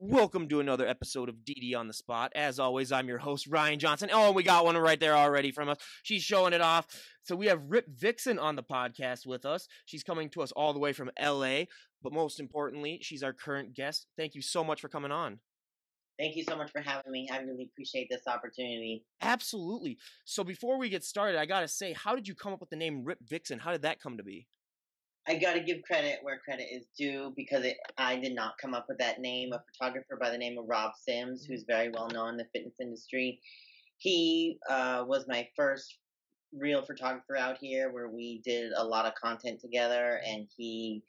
Welcome to another episode of DD on the Spot. As always, I'm your host, Ryan Johnson. Oh, we got one right there already from us. She's showing it off. So we have Ripped Vixen on the podcast with us. She's coming to us all the way from LA, but most importantly, she's our current guest. Thank you so much for coming on. Thank you so much for having me. I really appreciate this opportunity. Absolutely. So before we get started, I got to say, how did you come up with the name Ripped Vixen? How did that come to be? I got to give credit where credit is due because I did not come up with that name. A photographer by the name of Rob Sims, who's very well known in the fitness industry. He was my first real photographer out here where we did a lot of content together, and he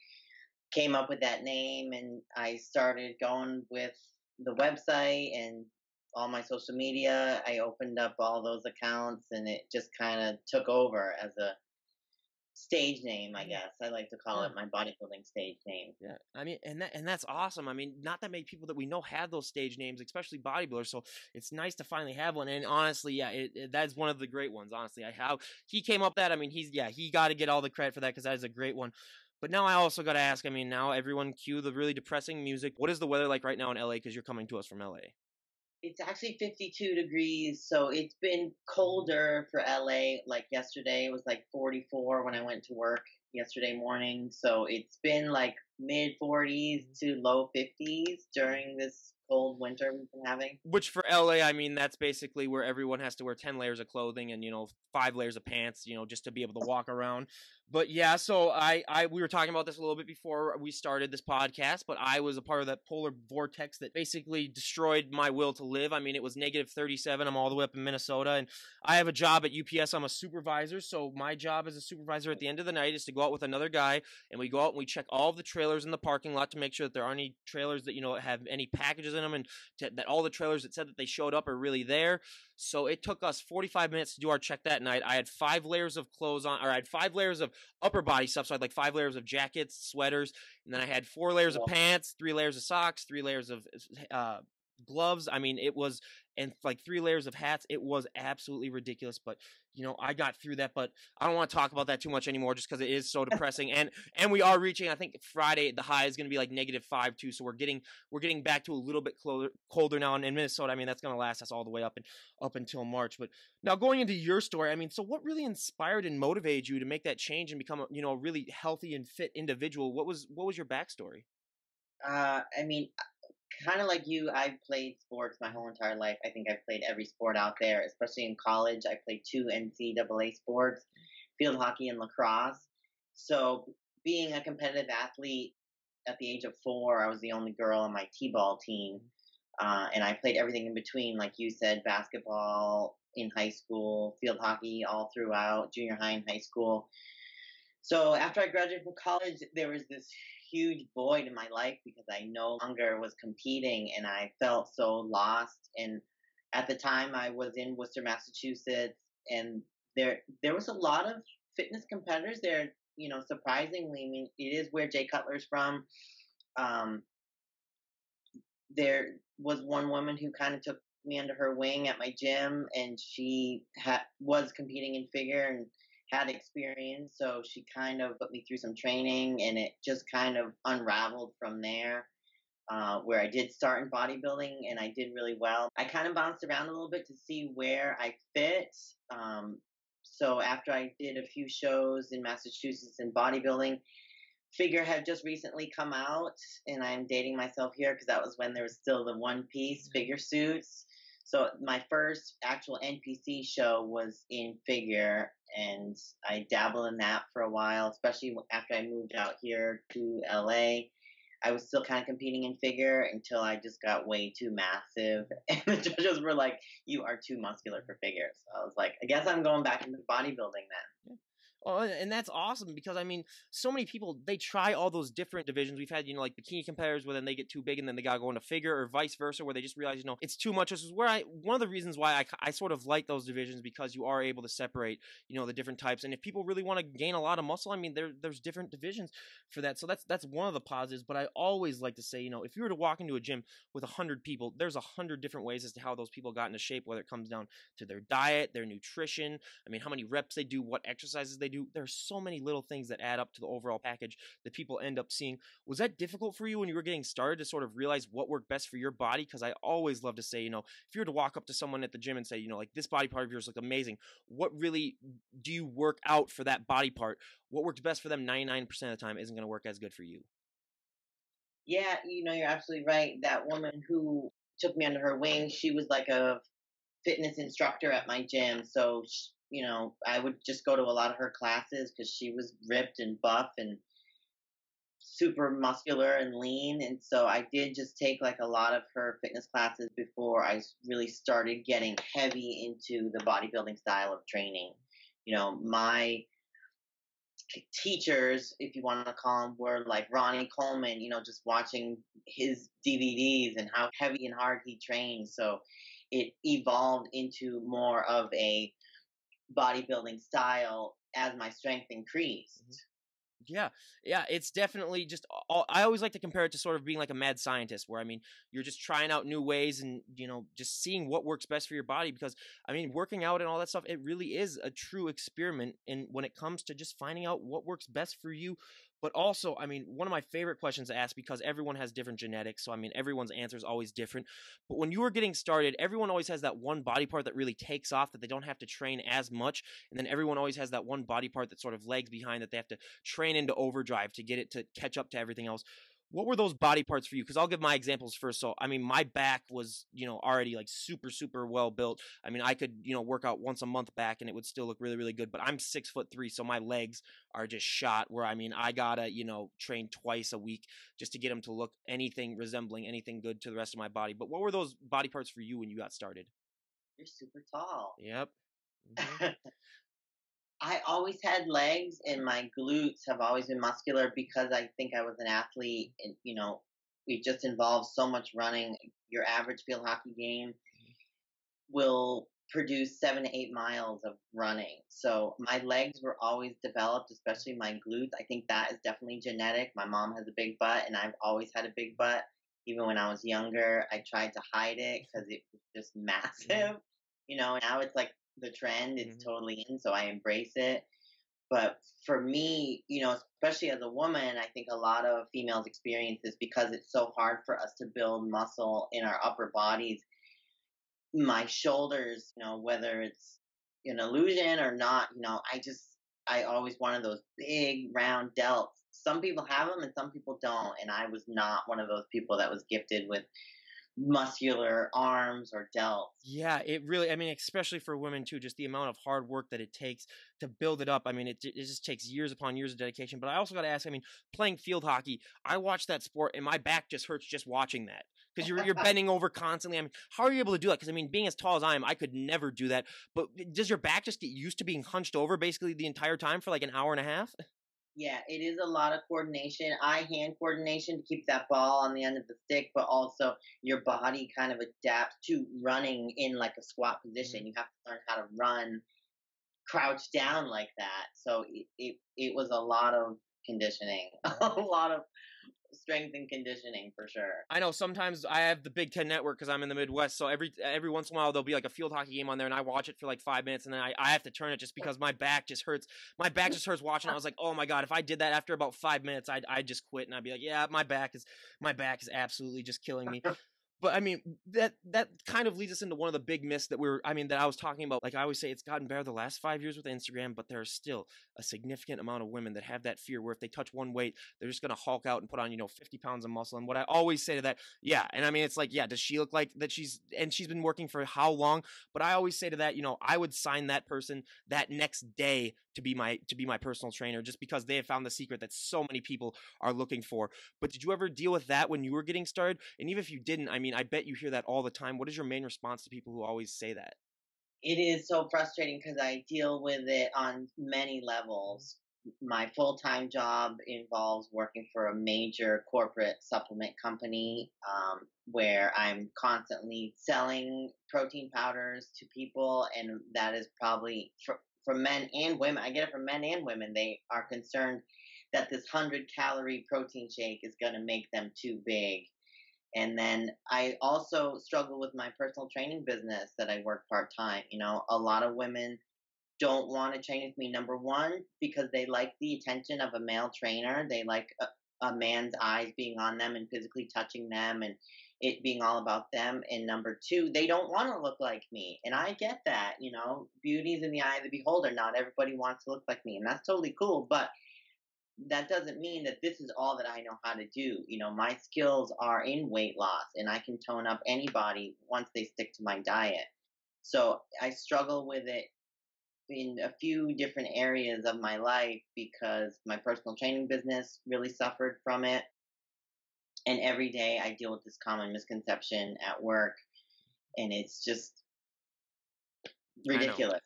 came up with that name, and I started going with the website and all my social media. I opened up all those accounts, and it just kind of took over as a stage name, I guess. I like to call it my bodybuilding stage name. Yeah, I mean, and that's awesome. I mean, not that many people that we know have those stage names, especially bodybuilders. So it's nice to finally have one. And honestly, yeah, that's one of the great ones. Honestly, he came up with that. I mean, he got to get all the credit for that because that is a great one. But now I also got to ask. I mean, now everyone cue the really depressing music. What is the weather like right now in LA? Because you're coming to us from LA. It's actually 52 degrees, so it's been colder for LA. Like yesterday, it was like 44 when I went to work yesterday morning. So it's been like mid 40s to low 50s during this cold winter we've been having. Which for LA, I mean, that's basically where everyone has to wear 10 layers of clothing and, 5 layers of pants, just to be able to walk around. But yeah, so we were talking about this a little bit before we started this podcast, but I was a part of that polar vortex that basically destroyed my will to live. I mean, it was negative 37. I'm all the way up in Minnesota, and I have a job at UPS. I'm a supervisor, so my job as a supervisor at the end of the night is to go out with another guy, and we go out and we check all of the trailers in the parking lot to make sure that there aren't any trailers that, have any packages in them, and that all the trailers that said that they showed up are really there. So it took us 45 minutes to do our check that night. I had 5 layers of clothes on, or I had 5 layers of upper body stuff. So I had like 5 layers of jackets, sweaters, and then I had 4 layers of pants, 3 layers of socks, 3 layers of gloves. I mean, it was, and like 3 layers of hats. It was absolutely ridiculous, but I got through that. But I don't want to talk about that too much anymore, just because it is so depressing. and we are reaching, I think Friday the high is going to be like -5 too. So we're getting back to a little bit colder now in Minnesota. I mean, that's going to last us all the way up until March. But now going into your story, I mean, so what really inspired and motivated you to make that change and become a really healthy and fit individual? What was your backstory? I mean, kind of like you, I've played sports my whole entire life. I think I've played every sport out there, especially in college. I played 2 NCAA sports, field hockey and lacrosse. So being a competitive athlete at the age of 4, I was the only girl on my t-ball team. And I played everything in between, like you said, basketball in high school, field hockey all throughout, junior high and high school. So after I graduated from college, there was this huge void in my life because I no longer was competing, and I felt so lost. And at the time, I was in Worcester, Massachusetts, and there was a lot of fitness competitors there. Surprisingly, I mean, it is where Jay Cutler's from. There was one woman who kind of took me under her wing at my gym, and she was competing in figure and had experience, so she kind of put me through some training, and it just kind of unraveled from there, where I did start in bodybuilding, and I did really well. I kind of bounced around a little bit to see where I fit. So after I did a few shows in Massachusetts in bodybuilding, figure had just recently come out, and I'm dating myself here because that was when there was still the one-piece figure suits. So my first actual NPC show was in figure, and I dabbled in that for a while, especially after I moved out here to LA. I was still kind of competing in figure until I just got way too massive, and the judges were like, "You are too muscular for figure." So I was like, I guess I'm going back into bodybuilding then. Oh, and that's awesome because, I mean, so many people, they try all those different divisions. We've had, like bikini competitors where then they get too big and then they got to go into figure, or vice versa, where they just realize, it's too much. This is where one of the reasons why I sort of like those divisions, because you are able to separate, the different types. And if people really want to gain a lot of muscle, I mean, there's different divisions for that. So that's one of the positives. But I always like to say, if you were to walk into a gym with 100 people, there's 100 different ways as to how those people got into shape, whether it comes down to their diet, their nutrition, I mean, how many reps they do, what exercises they do. There's so many little things that add up to the overall package that people end up seeing. Was that difficult for you when you were getting started to sort of realize what worked best for your body? Because I always love to say, if you were to walk up to someone at the gym and say, like, this body part of yours look amazing, what really do you work out for that body part? What works best for them 99% of the time isn't going to work as good for you. Yeah, you're absolutely right. That woman who took me under her wing, she was like a fitness instructor at my gym. So, I would just go to a lot of her classes because she was ripped and buff and super muscular and lean. And so I did just take like a lot of her fitness classes before really started getting heavy into the bodybuilding style of training. My teachers, if you want to call them, were like Ronnie Coleman, just watching his DVDs and how heavy and hard he trained. So it evolved into more of a bodybuilding style as my strength increased. Yeah, it's definitely just. I always like to compare it to sort of being like a mad scientist, where you're just trying out new ways and just seeing what works best for your body. Because working out and all that stuff, it really is a true experiment. And when it comes to just finding out what works best for you. But also, one of my favorite questions to ask, because everyone has different genetics, so everyone's answer is always different. But when you were getting started, everyone always has that one body part that really takes off, that they don't have to train as much, and then everyone always has that one body part that sort of lags behind, that they have to train into overdrive to get it to catch up to everything else. What were those body parts for you? Because I'll give my examples first. So, my back was, already like super, super well built. I could, work out once a month back and it would still look really, really good. But I'm 6'3", so my legs are just shot. Where I gotta, train twice a week just to get them to look anything resembling anything good to the rest of my body. But what were those body parts for you when you got started? You're super tall. Yep. Mm-hmm. I always had legs, and my glutes have always been muscular because I think I was an athlete. And it just involves so much running. Your average field hockey game will produce 7 to 8 miles of running. So my legs were always developed, especially my glutes. I think that is definitely genetic. My mom has a big butt, and I've always had a big butt. Even when I was younger, I tried to hide it because it was just massive. Now it's like the trend. It's totally in, so I embrace it. But for me, especially as a woman, I think a lot of females experience this because it's so hard for us to build muscle in our upper bodies. My shoulders, whether it's an illusion or not, I always wanted those big round delts. Some people have them and some people don't. And I was not one of those people that was gifted with muscular arms or delts. Yeah, it really, especially for women too, just the amount of hard work that it takes to build it up. It just takes years upon years of dedication. But I also got to ask, playing field hockey, I watch that sport and my back just hurts just watching that. Because you're bending over constantly. How are you able to do that? Because being as tall as I am, I could never do that. But does your back just get used to being hunched over basically the entire time for like an hour and a half? Yeah, it is a lot of coordination, eye-hand coordination to keep that ball on the end of the stick, but also your body kind of adapts to running in like a squat position. You have to learn how to run crouch down like that. So it was a lot of conditioning, a lot of strength and conditioning for sure. I know sometimes I have the Big Ten Network because I'm in the Midwest, so every once in a while there'll be like a field hockey game on there, and I watch it for like 5 minutes, and then I have to turn it just because my back just hurts. My back just hurts watching. I was like, oh my god, if I did that after about 5 minutes, I'd just quit, and I'd be like, yeah, my back is absolutely just killing me. But that kind of leads us into one of the big myths that that I was talking about. Like I always say, it's gotten better the last 5 years with Instagram, but there's still a significant amount of women that have that fear where if they touch one weight, they're just gonna hulk out and put on 50 pounds of muscle. And what I always say to that, yeah, and it's like, yeah, does she look like that? She's been working for how long? But I always say to that, I would sign that person that next day to be my personal trainer, just because they have found the secret that so many people are looking for. But did you ever deal with that when you were getting started? And even if you didn't, I bet you hear that all the time. What is your main response to people who always say that? It is so frustrating because I deal with it on many levels. My full-time job involves working for a major corporate supplement company, where I'm constantly selling protein powders to people, and that is probably for men and women. I get it from men and women. They are concerned that this 100-calorie protein shake is going to make them too big. And then I also struggle with my personal training business that I work part time. A lot of women don't want to train with me. Number one, because they like the attention of a male trainer. They like a man's eyes being on them and physically touching them and it being all about them. And number two, they don't want to look like me. And I get that, you know, beauty's in the eye of the beholder. Not everybody wants to look like me. And that's totally cool. But that doesn't mean that this is all that I know how to do. You know, my skills are in weight loss and I can tone up anybody once they stick to my diet. So I struggle with it in a few different areas of my life because my personal training business really suffered from it. And every day I deal with this common misconception at work, and it's just I know. ridiculous.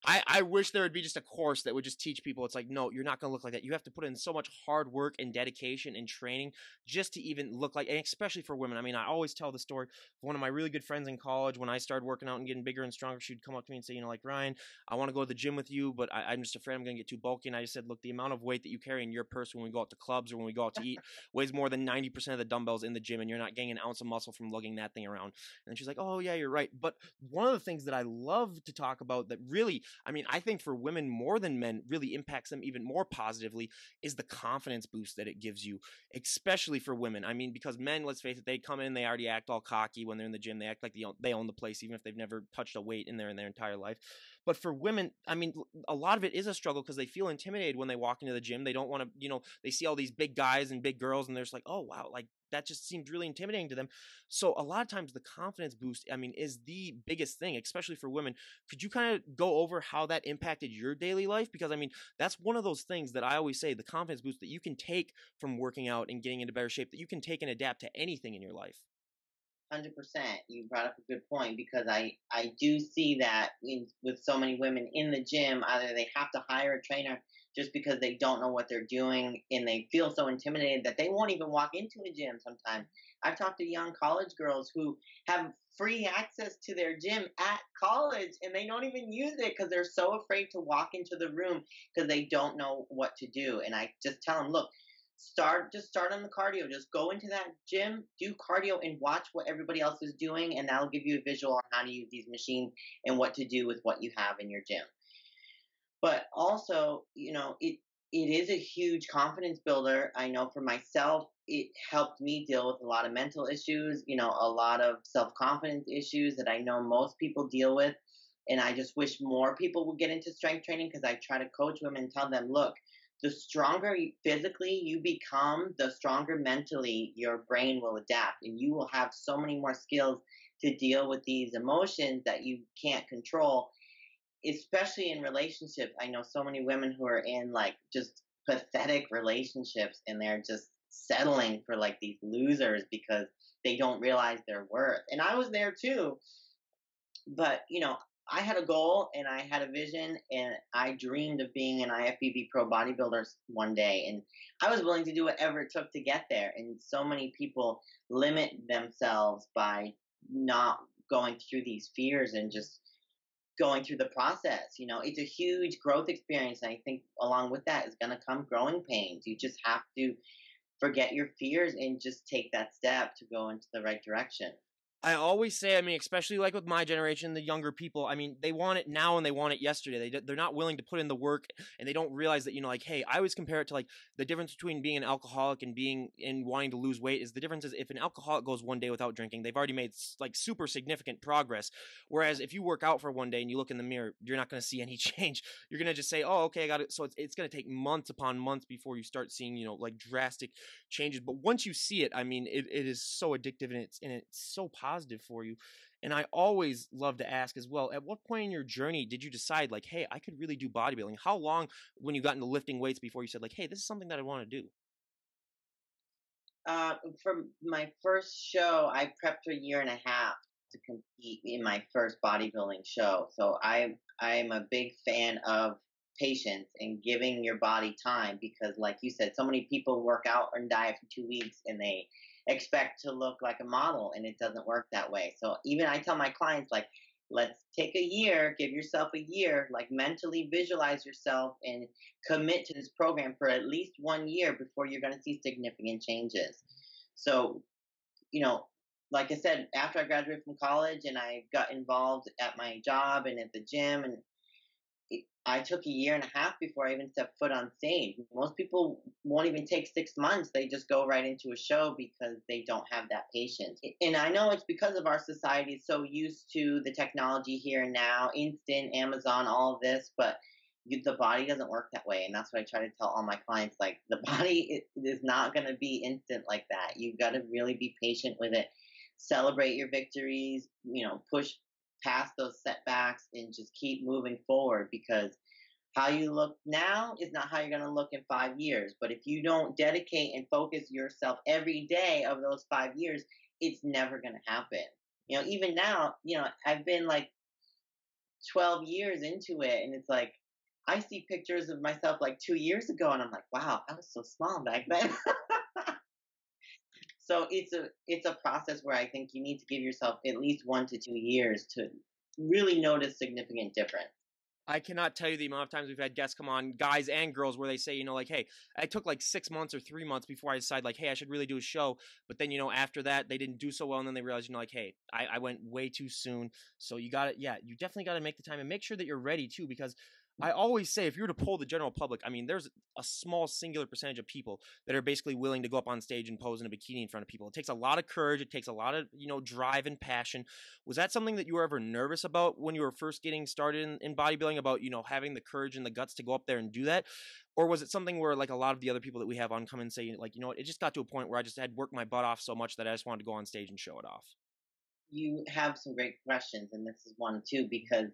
I wish there would be just a course that would just teach people. It's like, no, you're not going to look like that. You have to put in so much hard work and dedication and training just to even look like, and especially for women. I mean, I always tell the story of one of my really good friends in college. When I started working out and getting bigger and stronger, she'd come up to me and say, you know, like, Ryan, I want to go to the gym with you, but I'm just afraid I'm going to get too bulky. And I just said, look, the amount of weight that you carry in your purse when we go out to clubs or when we go out to eat weighs more than 90% of the dumbbells in the gym, and you're not getting an ounce of muscle from lugging that thing around. And she's like, oh, yeah, you're right. But one of the things that I love to talk about that really, I mean, I think for women more than men really impacts them even more positively is the confidence boost that it gives you, especially for women. I mean, because men, let's face it, they come in, they already act all cocky when they're in the gym. They act like they own the place, even if they've never touched a weight in their entire life. But for women, I mean, a lot of it is a struggle because they feel intimidated when they walk into the gym. They don't want to, you know, they see all these big guys and big girls and they're just like, oh, wow, like that just seems really intimidating to them. So a lot of times the confidence boost, I mean, is the biggest thing, especially for women. Could you kind of go over how that impacted your daily life? Because I mean, that's one of those things that I always say, the confidence boost that you can take from working out and getting into better shape, that you can take and adapt to anything in your life. 100%. You brought up a good point because I do see that with so many women in the gym, either they have to hire a trainer just because they don't know what they're doing and they feel so intimidated that they won't even walk into a gym sometimes. I've talked to young college girls who have free access to their gym at college and they don't even use it because they're so afraid to walk into the room because they don't know what to do. And I just tell them, look, start on the cardio. Just go into that gym, do cardio, and watch what everybody else is doing, and that'll give you a visual on how to use these machines and what to do with what you have in your gym. But also, you know, it is a huge confidence builder. I know for myself, it helped me deal with a lot of mental issues, you know, a lot of self-confidence issues that I know most people deal with. And I just wish more people would get into strength training because I try to coach women and tell them, look, the stronger physically you become, the stronger mentally your brain will adapt. And you will have so many more skills to deal with these emotions that you can't control, especially in relationships. I know so many women who are in like just pathetic relationships and they're just settling for like these losers because they don't realize their worth. And I was there too. But, you know, I had a goal and I had a vision and I dreamed of being an IFBB pro bodybuilder one day. And I was willing to do whatever it took to get there. And so many people limit themselves by not going through these fears and just going through the process. You know, it's a huge growth experience. And I think along with that is going to come growing pains. You just have to forget your fears and just take that step to go into the right direction. I always say, I mean, especially like with my generation, the younger people, I mean, they want it now and they want it yesterday. They're not willing to put in the work and they don't realize that, you know, like, hey, I always compare it to like the difference between being an alcoholic and wanting to lose weight is the difference is if an alcoholic goes one day without drinking, they've already made like super significant progress. Whereas if you work out for one day and you look in the mirror, you're not going to see any change. You're going to just say, oh, okay, I got it. So it's going to take months upon months before you start seeing, you know, like drastic changes. But once you see it, I mean, it is so addictive and it's so positive for you. And I always love to ask as well, at what point in your journey did you decide like, hey, I could really do bodybuilding? How long when you got into lifting weights before you said like, hey, this is something that I want to do? For my first show, I prepped for a year and a half to compete in my first bodybuilding show. So I'm a big fan of patience and giving your body time because, like you said, so many people work out and diet for 2 weeks and they expect to look like a model, and it doesn't work that way. So even I tell my clients like, let's take a year, give yourself a year, like mentally visualize yourself and commit to this program for at least 1 year before you're going to see significant changes. So, you know, like I said, after I graduated from college and I got involved at my job and at the gym, and I took a year and a half before I even stepped foot on stage. Most people won't even take 6 months. They just go right into a show because they don't have that patience. And I know it's because of our society is so used to the technology here and now, instant, Amazon, all of this, but the body doesn't work that way. And that's what I try to tell all my clients. Like, the body is not going to be instant like that. You've got to really be patient with it. Celebrate your victories, push past those setbacks and just keep moving forward, because how you look now is not how you're going to look in 5 years. But if you don't dedicate and focus yourself every day of those 5 years, it's never going to happen. Even now, I've been like 12 years into it, and it's like I see pictures of myself like 2 years ago, and I'm like, wow, I was so small back then. So it's a process where I think you need to give yourself at least 1 to 2 years to really notice significant difference. I cannot tell you the amount of times we've had guests come on, guys and girls, where they say, like, hey, I took like 6 months or 3 months before I decided, like, hey, I should really do a show. But then, after that, they didn't do so well. And then they realized, like, hey, I went way too soon. So you got to, you definitely got to make the time and make sure that you're ready too, because I always say, if you were to poll the general public, I mean, there's a small singular percentage of people that are basically willing to go up on stage and pose in a bikini in front of people. It takes a lot of courage. It takes a lot of, drive and passion. Was that something that you were ever nervous about when you were first getting started in bodybuilding, about, having the courage and the guts to go up there and do that? Or was it something where, like, a lot of the other people that we have on come and say, like, what, it just got to a point where I just had worked my butt off so much that I just wanted to go on stage and show it off? You have some great questions, and this is one too, because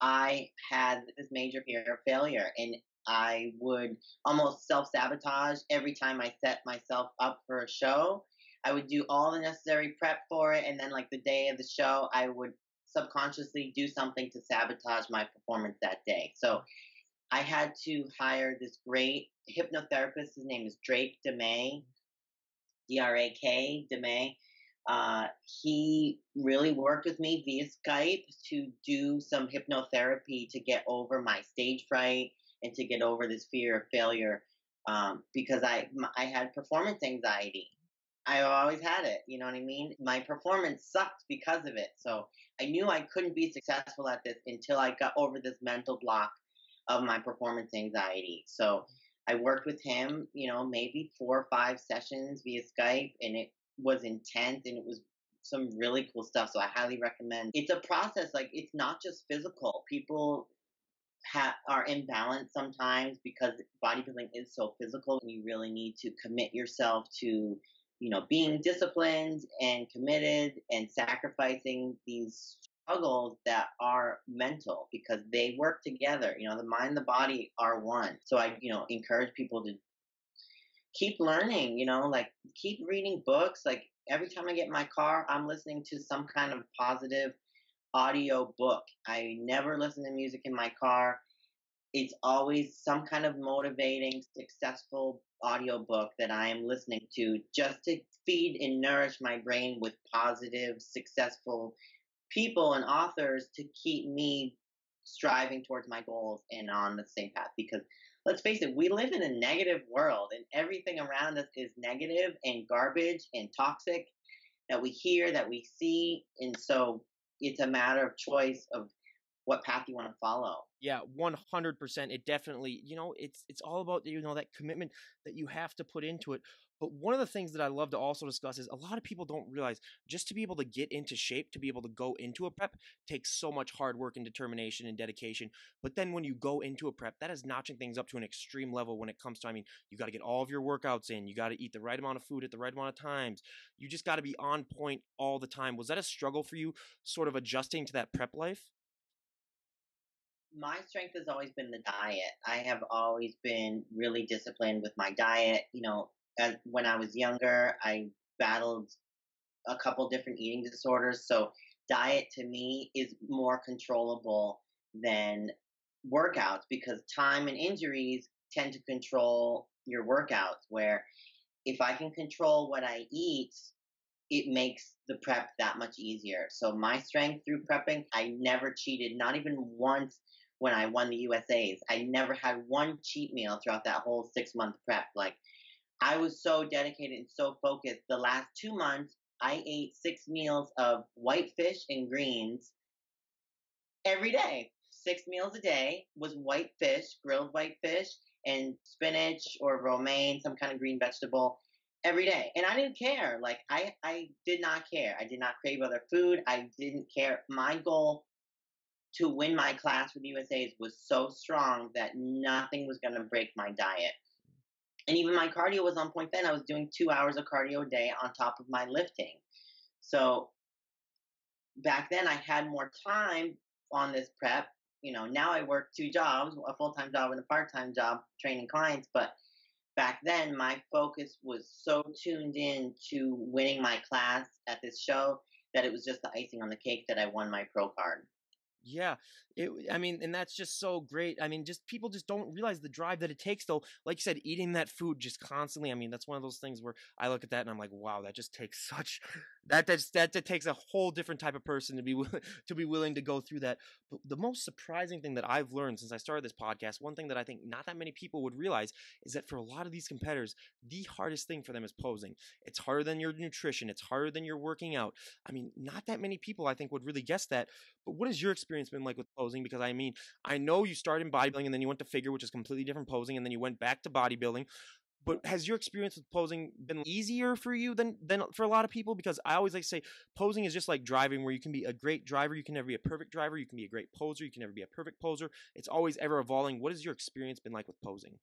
I had this major fear of failure, and I would almost self sabotage every time I set myself up for a show. I would do all the necessary prep for it, and then, like, the day of the show, I would subconsciously do something to sabotage my performance that day. So I had to hire this great hypnotherapist. His name is Drake DeMay, Drak DeMay. He really worked with me via Skype to do some hypnotherapy to get over my stage fright and to get over this fear of failure, because I had performance anxiety. I always had it. You know what I mean? My performance sucked because of it. So I knew I couldn't be successful at this until I got over this mental block of my performance anxiety. So I worked with him, maybe 4 or 5 sessions via Skype, and it was intense, and it was some really cool stuff. So I highly recommend. It's a process. Like, it's not just physical. People are imbalanced sometimes because bodybuilding is so physical, and you really need to commit yourself to being disciplined and committed and sacrificing these struggles that are mental, because they work together. The mind and the body are one. So I encourage people to keep learning, like, keep reading books. Like, every time I get in my car, I'm listening to some kind of positive audio book. I never listen to music in my car. It's always some kind of motivating, successful audio book that I am listening to, just to feed and nourish my brain with positive, successful people and authors to keep me striving towards my goals and on the same path. Because let's face it, we live in a negative world, and everything around us is negative and garbage and toxic, that we hear, that we see. And so it's a matter of choice of what path you want to follow. Yeah, 100%. It definitely, it's all about, that commitment that you have to put into it. But one of the things that I love to also discuss is, a lot of people don't realize, just to be able to get into shape, to be able to go into a prep, takes so much hard work and determination and dedication. But then when you go into a prep, that is notching things up to an extreme level when it comes to, you got to get all of your workouts in. You got to eat the right amount of food at the right amount of times. You just got to be on point all the time. Was that a struggle for you, sort of adjusting to that prep life? My strength has always been the diet. I have always been really disciplined with my diet. When I was younger, I battled a couple different eating disorders. So diet to me is more controllable than workouts, because time and injuries tend to control your workouts. Where if I can control what I eat, it makes the prep that much easier. So my strength through prepping, I never cheated, not even once when I won the USAs. I never had one cheat meal throughout that whole 6 month prep. Like, I was so dedicated and so focused. The last 2 months, I ate 6 meals of white fish and greens every day. 6 meals a day was white fish, grilled white fish, and spinach or romaine, some kind of green vegetable every day. And I didn't care. Like I did not care. I did not crave other food. I didn't care. My goal to win my class for the USA's was so strong that nothing was going to break my diet. And even my cardio was on point then. I was doing 2 hours of cardio a day on top of my lifting. So back then I had more time on this prep. Now I work two jobs, a full-time job and a part-time job training clients. But back then my focus was so tuned in to winning my class at this show that it was just the icing on the cake that I won my pro card. Yeah, I mean, and that's just so great. I mean, just people just don't realize the drive that it takes, though. Like you said, eating that food just constantly. I mean, that's one of those things where I look at that and I'm like, wow, that just takes such that takes a whole different type of person to be to be willing to go through that. But the most surprising thing that I've learned since I started this podcast, one thing that I think not that many people would realize, is that for a lot of these competitors, the hardest thing for them is posing. It's harder than your nutrition. It's harder than your working out. I mean, not that many people I think would really guess that. But what has your experience been like with posing? Because I mean, I know you started in bodybuilding and then you went to figure, which is completely different posing, and then you went back to bodybuilding. But has your experience with posing been easier for you than for a lot of people? Because I always like to say posing is just like driving, where you can be a great driver, you can never be a perfect driver, you can be a great poser, you can never be a perfect poser. It's always ever evolving. What has your experience been like with posing?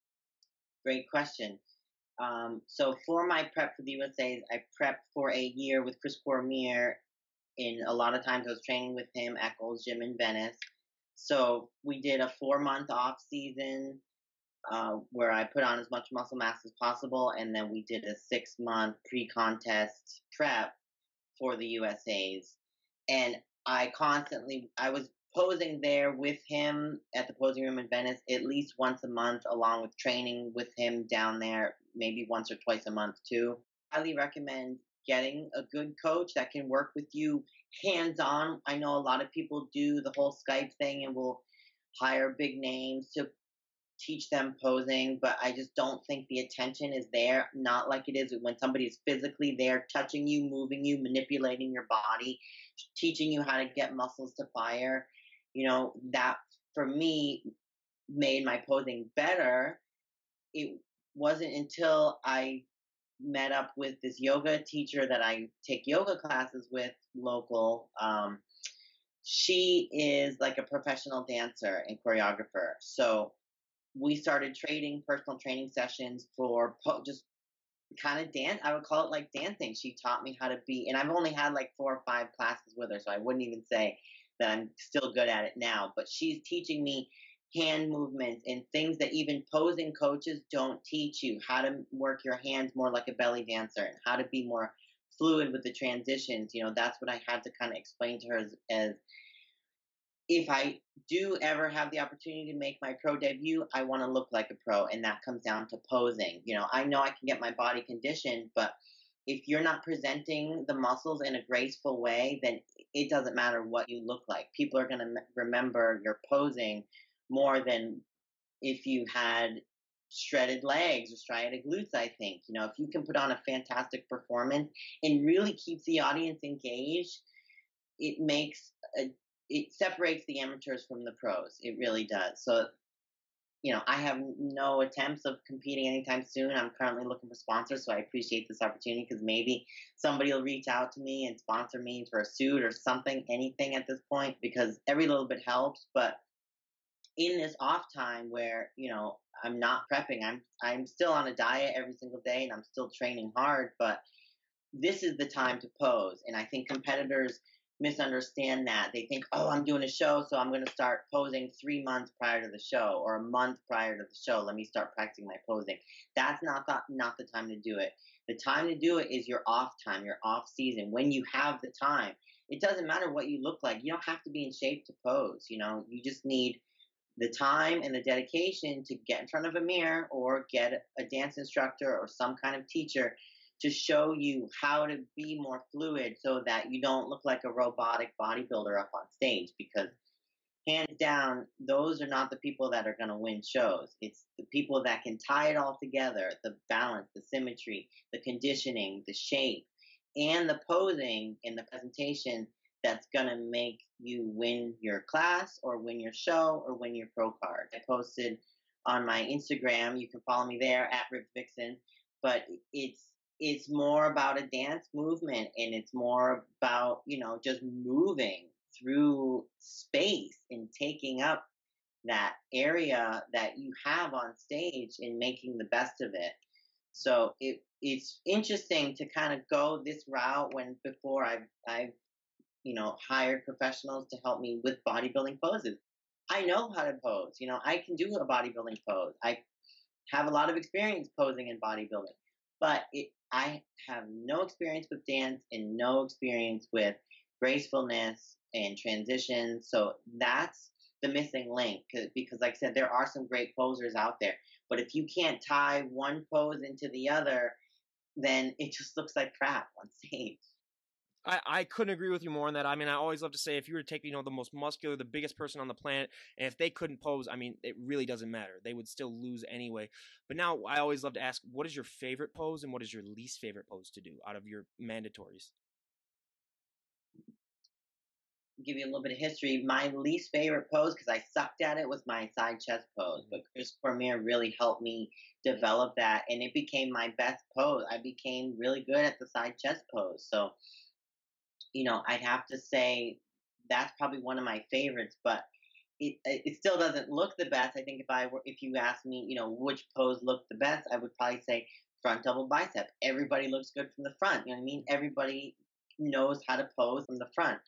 Great question. So for my prep for the USA's, I prepped for a year with Chris Cormier. In a lot of times I was training with him at Gold's Gym in Venice. So we did a 4-month off season where I put on as much muscle mass as possible, and then we did a 6-month pre-contest prep for the USA's. And I was posing there with him at the posing room in Venice at least once a month, along with training with him down there, maybe once or twice a month too. Highly recommend getting a good coach that can work with you hands on. I know a lot of people do the whole Skype thing and will hire big names to teach them posing, but I just don't think the attention is there. Not like it is when somebody is physically there, touching you, moving you, manipulating your body, teaching you how to get muscles to fire. That for me made my posing better. It wasn't until I met up with this yoga teacher that I take yoga classes with local. She is like a professional dancer and choreographer. So we started trading personal training sessions for just kind of dance. I would call it like dancing. She taught me how to be, and I've only had like 4 or 5 classes with her, so I wouldn't even say that I'm still good at it now. But she's teaching me hand movements and things that even posing coaches don't teach you, how to work your hands more like a belly dancer and how to be more fluid with the transitions. That's what I had to kind of explain to her as if I do ever have the opportunity to make my pro debut, I want to look like a pro, and that comes down to posing. I know I can get my body conditioned, but if you're not presenting the muscles in a graceful way, then it doesn't matter what you look like. People are going to remember your posing more than if you had shredded legs or striated glutes. I think, if you can put on a fantastic performance and really keeps the audience engaged, it separates the amateurs from the pros. It really does. So, I have no attempts of competing anytime soon. I'm currently looking for sponsors, so I appreciate this opportunity because maybe somebody will reach out to me and sponsor me for a suit or something, anything at this point, because every little bit helps. But in this off time where, I'm not prepping, I'm still on a diet every single day and I'm still training hard, but this is the time to pose. And I think competitors misunderstand that. They think, oh, I'm doing a show, so I'm going to start posing 3 months prior to the show or a month prior to the show. Let me start practicing my posing. That's not the time to do it. The time to do it is your off time, your off season, when you have the time. It doesn't matter what you look like. You don't have to be in shape to pose. You just need the time and the dedication to get in front of a mirror or get a dance instructor or some kind of teacher to show you how to be more fluid so that you don't look like a robotic bodybuilder up on stage. Because hands down, those are not the people that are going to win shows. It's the people that can tie it all together, the balance, the symmetry, the conditioning, the shape, and the posing and the presentation that's going to make you win your class or win your show or win your pro card. I posted on my Instagram. You can follow me there at Ripped Vixen. But it's more about a dance movement, and it's more about, just moving through space and taking up that area that you have on stage and making the best of it. So it's interesting to kind of go this route when before I've hired professionals to help me with bodybuilding poses. I know how to pose. I can do a bodybuilding pose. I have a lot of experience posing in bodybuilding, but I have no experience with dance and no experience with gracefulness and transition. So that's the missing link because, like I said, there are some great posers out there, but if you can't tie one pose into the other, then it just looks like crap on stage. I couldn't agree with you more on that. I mean, I always love to say if you were to take, the most muscular, the biggest person on the planet, and if they couldn't pose, I mean, it really doesn't matter. They would still lose anyway. But now I always love to ask, what is your favorite pose and what is your least favorite pose to do out of your mandatories? Give you a little bit of history. My least favorite pose, because I sucked at it, was my side chest pose. But Chris Cormier really helped me develop that, and it became my best pose. I became really good at the side chest pose. So, I'd have to say that's probably one of my favorites. But it still doesn't look the best. I think if you ask me, which pose looked the best, I would probably say front double bicep. Everybody looks good from the front. You know what I mean? Everybody knows how to pose from the front.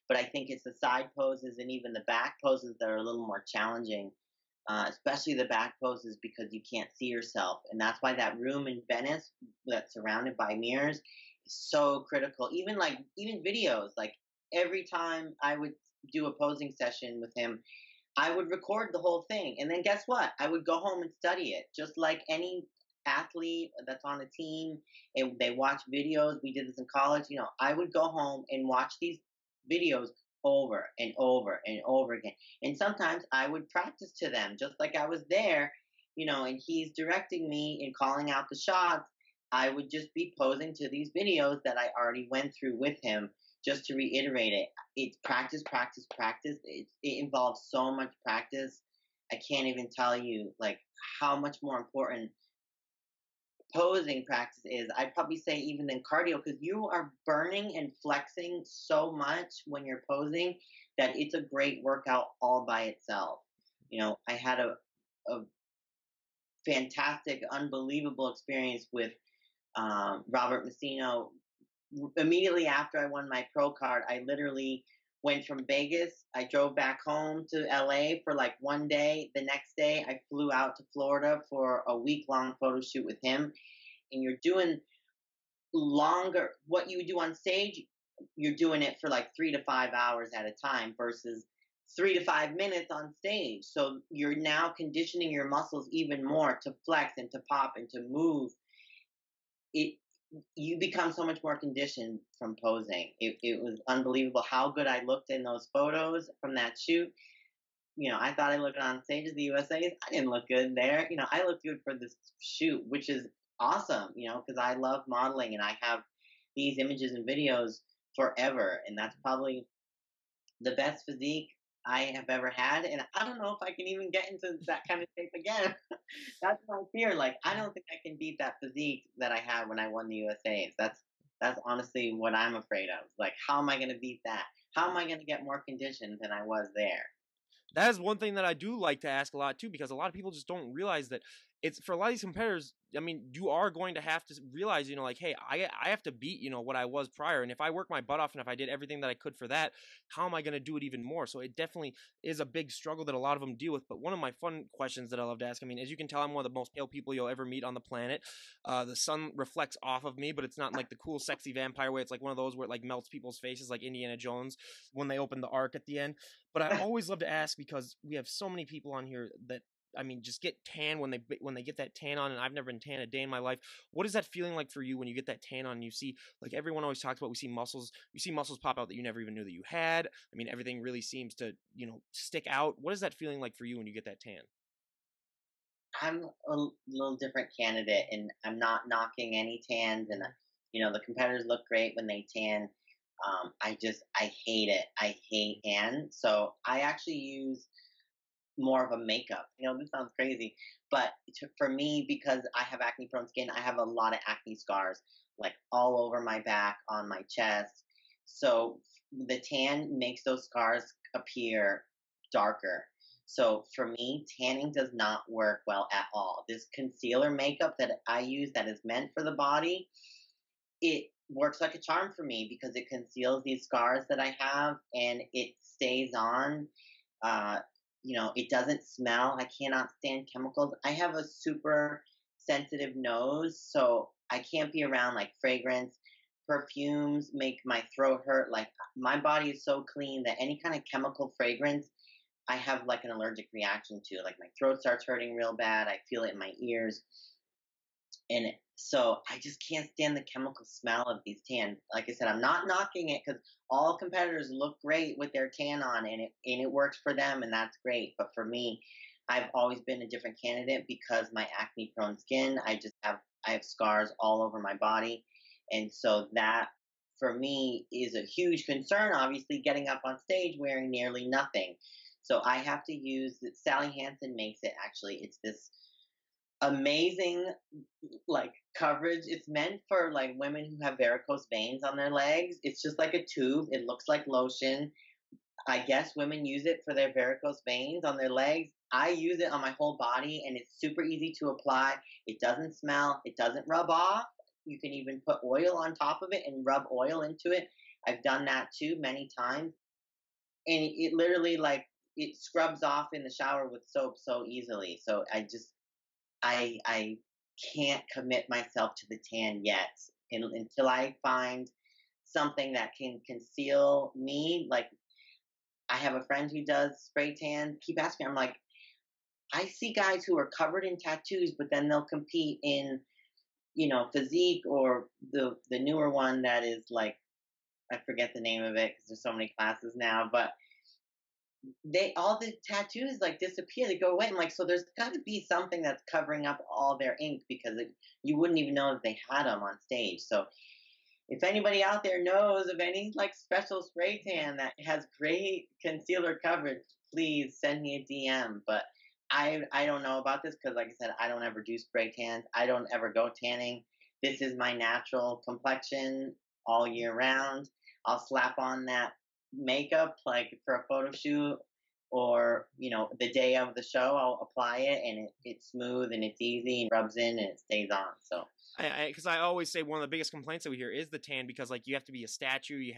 But I think it's the side poses and even the back poses that are a little more challenging, especially the back poses because you can't see yourself. And that's why that room in Venice that's surrounded by mirrors is so critical. Even videos, like every time I would do a posing session with him, I would record the whole thing. And then guess what? I would go home and study it, just like any athlete that's on a team. And they watch videos. We did this in college. I would go home and watch these videos over and over and over again. And sometimes I would practice to them just like I was there, and he's directing me and calling out the shots. I would just be posing to these videos that I already went through with him just to reiterate it. It's practice, practice, practice. It involves so much practice. I can't even tell you like how much more important posing practice is. I'd probably say even than cardio because you are burning and flexing so much when you're posing that it's a great workout all by itself. I had a fantastic, unbelievable experience with Robert Messino. Immediately after I won my pro card, I literally went from Vegas. I drove back home to LA for like one day. The next day, I flew out to Florida for a week-long photo shoot with him. And you're doing longer, what you would do on stage, you're doing it for like 3 to 5 hours at a time versus 3 to 5 minutes on stage. So you're now conditioning your muscles even more to flex and to pop and to move. You become so much more conditioned from posing. It was unbelievable how good I looked in those photos from that shoot. I thought I looked on stage as the USA's. I didn't look good there. I looked good for this shoot, which is awesome, because I love modeling and I have these images and videos forever. And that's probably the best physique I have ever had. And I don't know if I can even get into that kind of shape again. That's my fear. Like, I don't think I can beat that physique that I had when I won the USA's. That's honestly what I'm afraid of. Like, how am I going to beat that? How am I going to get more conditioned than I was there? That is one thing that I do like to ask a lot too, because a lot of people just don't realize that it's for a lot of these competitors. I mean, you are going to have to realize, like, hey, I have to beat, what I was prior. And if I work my butt off and if I did everything that I could for that, how am I going to do it even more? So it definitely is a big struggle that a lot of them deal with. But one of my fun questions that I love to ask, I mean, as you can tell, I'm one of the most pale people you'll ever meet on the planet. The sun reflects off of me, but it's not like the cool, sexy vampire way. It's like one of those where it like melts people's faces like Indiana Jones when they open the ark at the end. But I always love to ask because we have so many people on here that, I mean, just get tan when they get that tan on, and I've never been tan a day in my life. What is that feeling like for you when you get that tan on and you see, like everyone always talks about, you see muscles pop out that you never even knew that you had. I mean, everything really seems to, stick out. What is that feeling like for you when you get that tan? I'm a little different candidate, and I'm not knocking any tans. And the competitors look great when they tan. I hate it. I hate tan. So I actually use more of a makeup. This sounds crazy, but for me, because I have acne prone skin, I have a lot of acne scars, like all over my back, on my chest. So the tan makes those scars appear darker. So for me, tanning does not work well at all. This concealer makeup that I use that is meant for the body, it works like a charm for me because it conceals these scars that I have and it stays on. Uh, it doesn't smell. I cannot stand chemicals. I have a super sensitive nose, so I can't be around like fragrance. Perfumes make my throat hurt. Like my body is so clean that any kind of chemical fragrance, I have like an allergic reaction to. Like my throat starts hurting real bad. I feel it in my ears. And so I just can't stand the chemical smell of these tan. Like I said, I'm not knocking it because all competitors look great with their tan on, and it works for them, and that's great. But for me, I've always been a different candidate because my acne prone skin. I have scars all over my body, and so that for me is a huge concern. Obviously, getting up on stage wearing nearly nothing, so I have to use. Sally Hansen makes it actually. It's this amazing like coverage. It's meant for like women who have varicose veins on their legs. It's just like a tube. It looks like lotion. I guess women use it for their varicose veins on their legs. I use it on my whole body and it's super easy to apply. It doesn't smell, it doesn't rub off. You can even put oil on top of it and rub oil into it. I've done that too many times. And it literally like it scrubs off in the shower with soap so easily. So I can't commit myself to the tan yet until I find something that can conceal me. Like I have a friend who does spray tan. Keep asking me, I'm like, I see guys who are covered in tattoos, but then they'll compete in, physique or the newer one that is like I forget the name of it because there's so many classes now, but they all the tattoos like disappear, they go away. I'm like, so there's got to be something that's covering up all their ink because you wouldn't even know that they had them on stage. So if anybody out there knows of any like special spray tan that has great concealer coverage, please send me a DM. But I don't know about this because like I said, I don't ever do spray tans. I don't ever go tanning. This is my natural complexion all year round. I'll slap on that makeup like for a photo shoot or the day of the show I'll apply it and it's smooth and it's easy and rubs in and it stays on. So Because I always say one of the biggest complaints that we hear is the tan because like you have to be a statue, you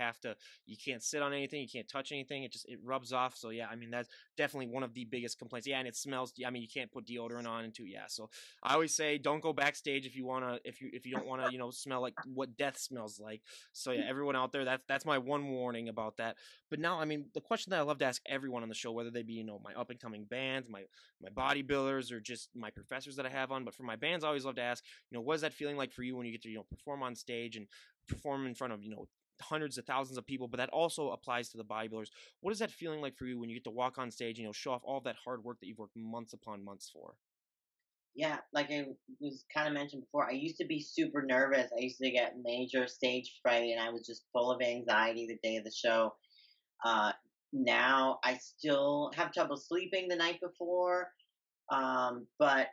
can't sit on anything, you can't touch anything, it rubs off. So yeah, I mean that's definitely one of the biggest complaints. Yeah, and it smells. I mean you can't put deodorant on and too. Yeah, so I always say don't go backstage if you don't want to smell like what death smells like. So yeah, everyone out there, that's my one warning about that. But now I mean the question that I love to ask everyone on the show, whether they be my up and coming bands, my bodybuilders, or just my professors that I have on, but for my bands I always love to ask, what is that feeling like for you when you get to perform on stage and perform in front of hundreds of thousands of people? But that also applies to the bodybuilders. What is that feeling like for you when you get to walk on stage, show off all that hard work that you've worked months upon months for? yeah, like I was kind of mentioned before, I used to be super nervous. I used to get major stage fright and I was just full of anxiety the day of the show. uh Now I still have trouble sleeping the night before, but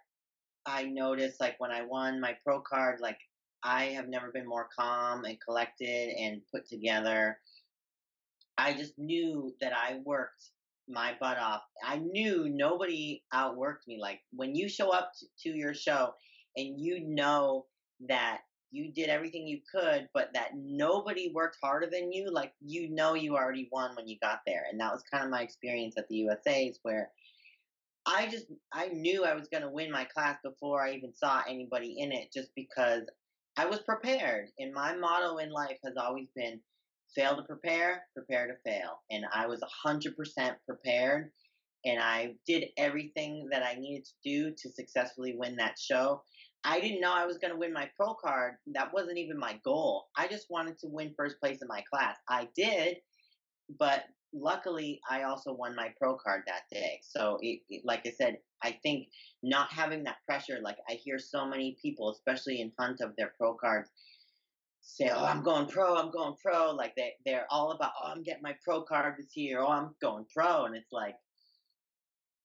I noticed like when I won my pro card, like I have never been more calm and collected and put together. I just knew that I worked my butt off. I knew nobody outworked me. Like when you show up to your show and you know that you did everything you could, but that nobody worked harder than you, like you already won when you got there. And that was kind of my experience at the USA's where I knew I was going to win my class before I even saw anybody in it just because I was prepared. And my motto in life has always been fail to prepare, prepare to fail. And I was 100% prepared and I did everything that I needed to do to successfully win that show. I didn't know I was going to win my pro card. That wasn't even my goal. I just wanted to win first place in my class. I did, but luckily I also won my pro card that day. So like I said, I think not having that pressure, like I hear so many people, especially in front of their pro cards, say, "Oh, I'm going pro, I'm going pro." Like they're all about, "Oh, I'm getting my pro card this year. Oh, I'm going pro." And it's like,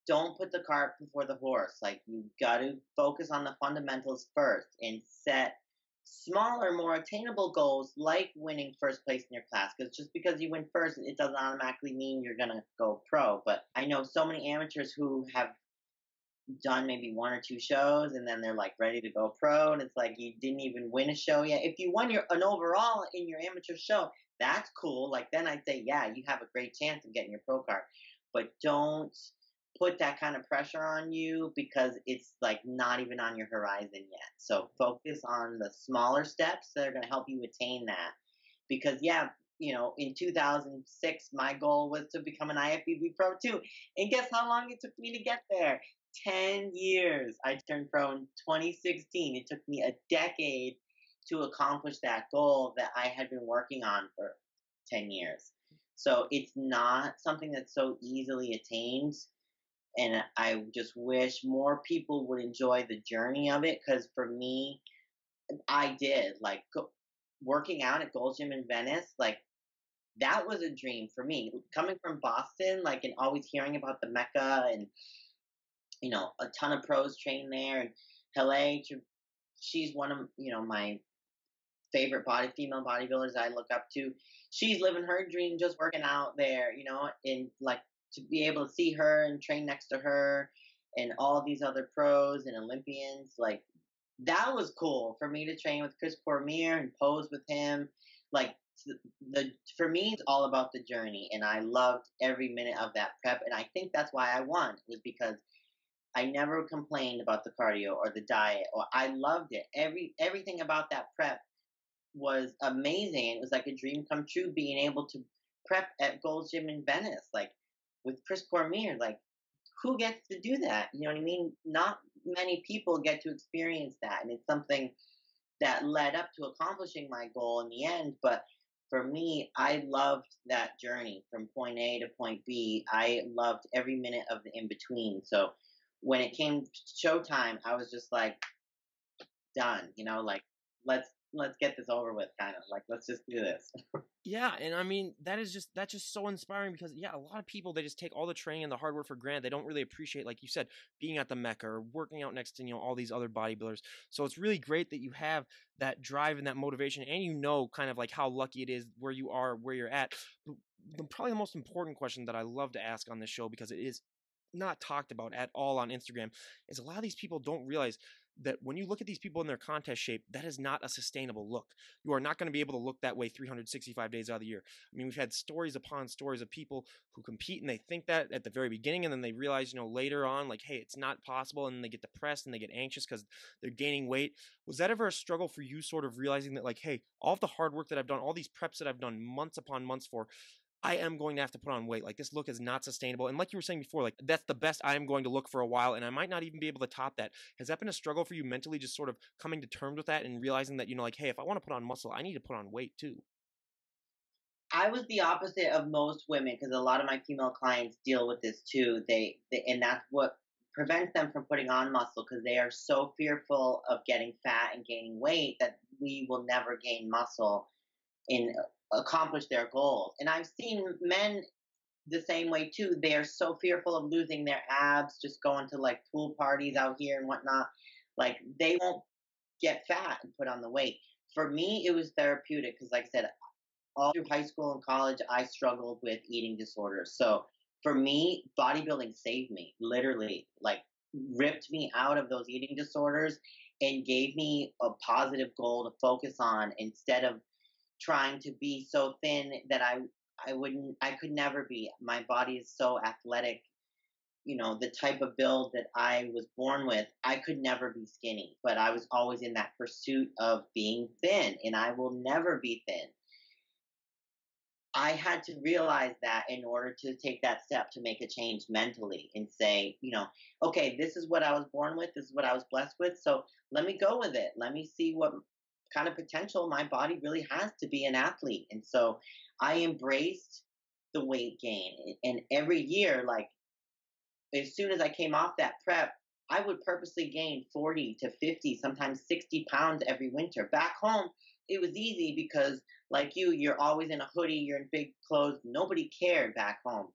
don't put the cart before the horse. Like you got to focus on the fundamentals first and set smaller, more attainable goals like winning first place in your class. Because just because you win first, it doesn't automatically mean you're gonna go pro. But I know so many amateurs who have done maybe one or two shows and then they're like ready to go pro, and it's like you didn't even win a show yet. If you won an overall in your amateur show, that's cool. Like then I'd say, yeah, you have a great chance of getting your pro card. But don't put that kind of pressure on you because it's like not even on your horizon yet. So focus on the smaller steps that are going to help you attain that. Because yeah, in 2006 my goal was to become an IFBB pro too. And guess how long it took me to get there? 10 years. I turned pro in 2016. It took me a decade to accomplish that goal that I had been working on for 10 years. So it's not something that's so easily attained. And I just wish more people would enjoy the journey of it. Because for me, I did like working out at Gold's Gym in Venice. Like that was a dream for me. Coming from Boston, like, and always hearing about the Mecca and a ton of pros train there. And Hele, she's one of my favorite female bodybuilders I look up to. She's living her dream just working out there, and like to be able to see her and train next to her and all these other pros and Olympians, like that was cool for me to train with Chris Cormier and pose with him. Like the for me, it's all about the journey, and I loved every minute of that prep. And I think that's why I won, was because I never complained about the cardio or the diet, or I loved it. Everything about that prep was amazing. It was like a dream come true being able to prep at Gold's Gym in Venice, like with Chris Cormier. Like, who gets to do that? You know what I mean? Not many people get to experience that, and it's something that led up to accomplishing my goal in the end. But for me, I loved that journey from point A to point B. I loved every minute of the in between. So when it came to showtime, I was just like done. Like let's get this over with. Kind of like let's just do this. Yeah, and I mean that's just so inspiring because yeah, a lot of people, they just take all the training and the hard work for granted. They don't really appreciate, like you said, being at the Mecca or working out next to all these other bodybuilders. So it's really great that you have that drive and that motivation, and kind of like how lucky it is where you are, where you're at. But probably the most important question that I love to ask on this show, because it is not talked about at all on Instagram, is a lot of these people don't realize that when you look at these people in their contest shape, that is not a sustainable look. You are not going to be able to look that way 365 days out of the year. I mean, we've had stories upon stories of people who compete and they think that at the very beginning, and then they realize, later on, like, hey, it's not possible, and they get depressed and they get anxious because they're gaining weight. Was that ever a struggle for you, sort of realizing that, like, hey, all of the hard work that I've done, all these preps that I've done months upon months for, I am going to have to put on weight. Like, this look is not sustainable. And like you were saying before, like, that's the best I am going to look for a while, and I might not even be able to top that. Has that been a struggle for you mentally, just sort of coming to terms with that and realizing that, like, hey, if I want to put on muscle, I need to put on weight too? I was the opposite of most women because a lot of my female clients deal with this too. And that's what prevents them from putting on muscle, because they are so fearful of getting fat and gaining weight that we will never gain muscle and accomplish their goals. And I've seen men the same way too. They are so fearful of losing their abs, just going to like pool parties out here and whatnot. Like they won't get fat and put on the weight. For me, it was therapeutic because, like I said, all through high school and college, I struggled with eating disorders. So for me, bodybuilding saved me, literally, like ripped me out of those eating disorders and gave me a positive goal to focus on instead of trying to be so thin that I could never be. My body is so athletic. The type of build that I was born with, I could never be skinny, but I was always in that pursuit of being thin, and I will never be thin. I had to realize that in order to take that step to make a change mentally and say, okay, this is what I was born with, this is what I was blessed with, so let me go with it. Let me see what kind of potential my body really has to be an athlete. And so I embraced the weight gain. And every year, like as soon as I came off that prep, I would purposely gain 40 to 50, sometimes 60 pounds every winter. Back home, it was easy because like you're always in a hoodie, you're in big clothes. Nobody cared back home.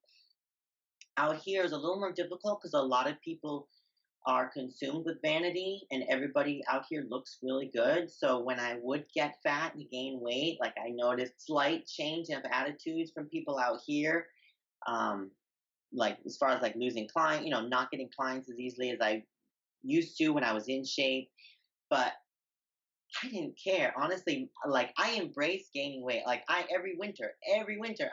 Out here is a little more difficult because a lot of people are consumed with vanity and everybody out here looks really good. So when I would get fat and gain weight, like I noticed slight change of attitudes from people out here. Um, like as far as like losing client, not getting clients as easily as I used to when I was in shape. But I didn't care. Honestly, like I embraced gaining weight. Like every winter,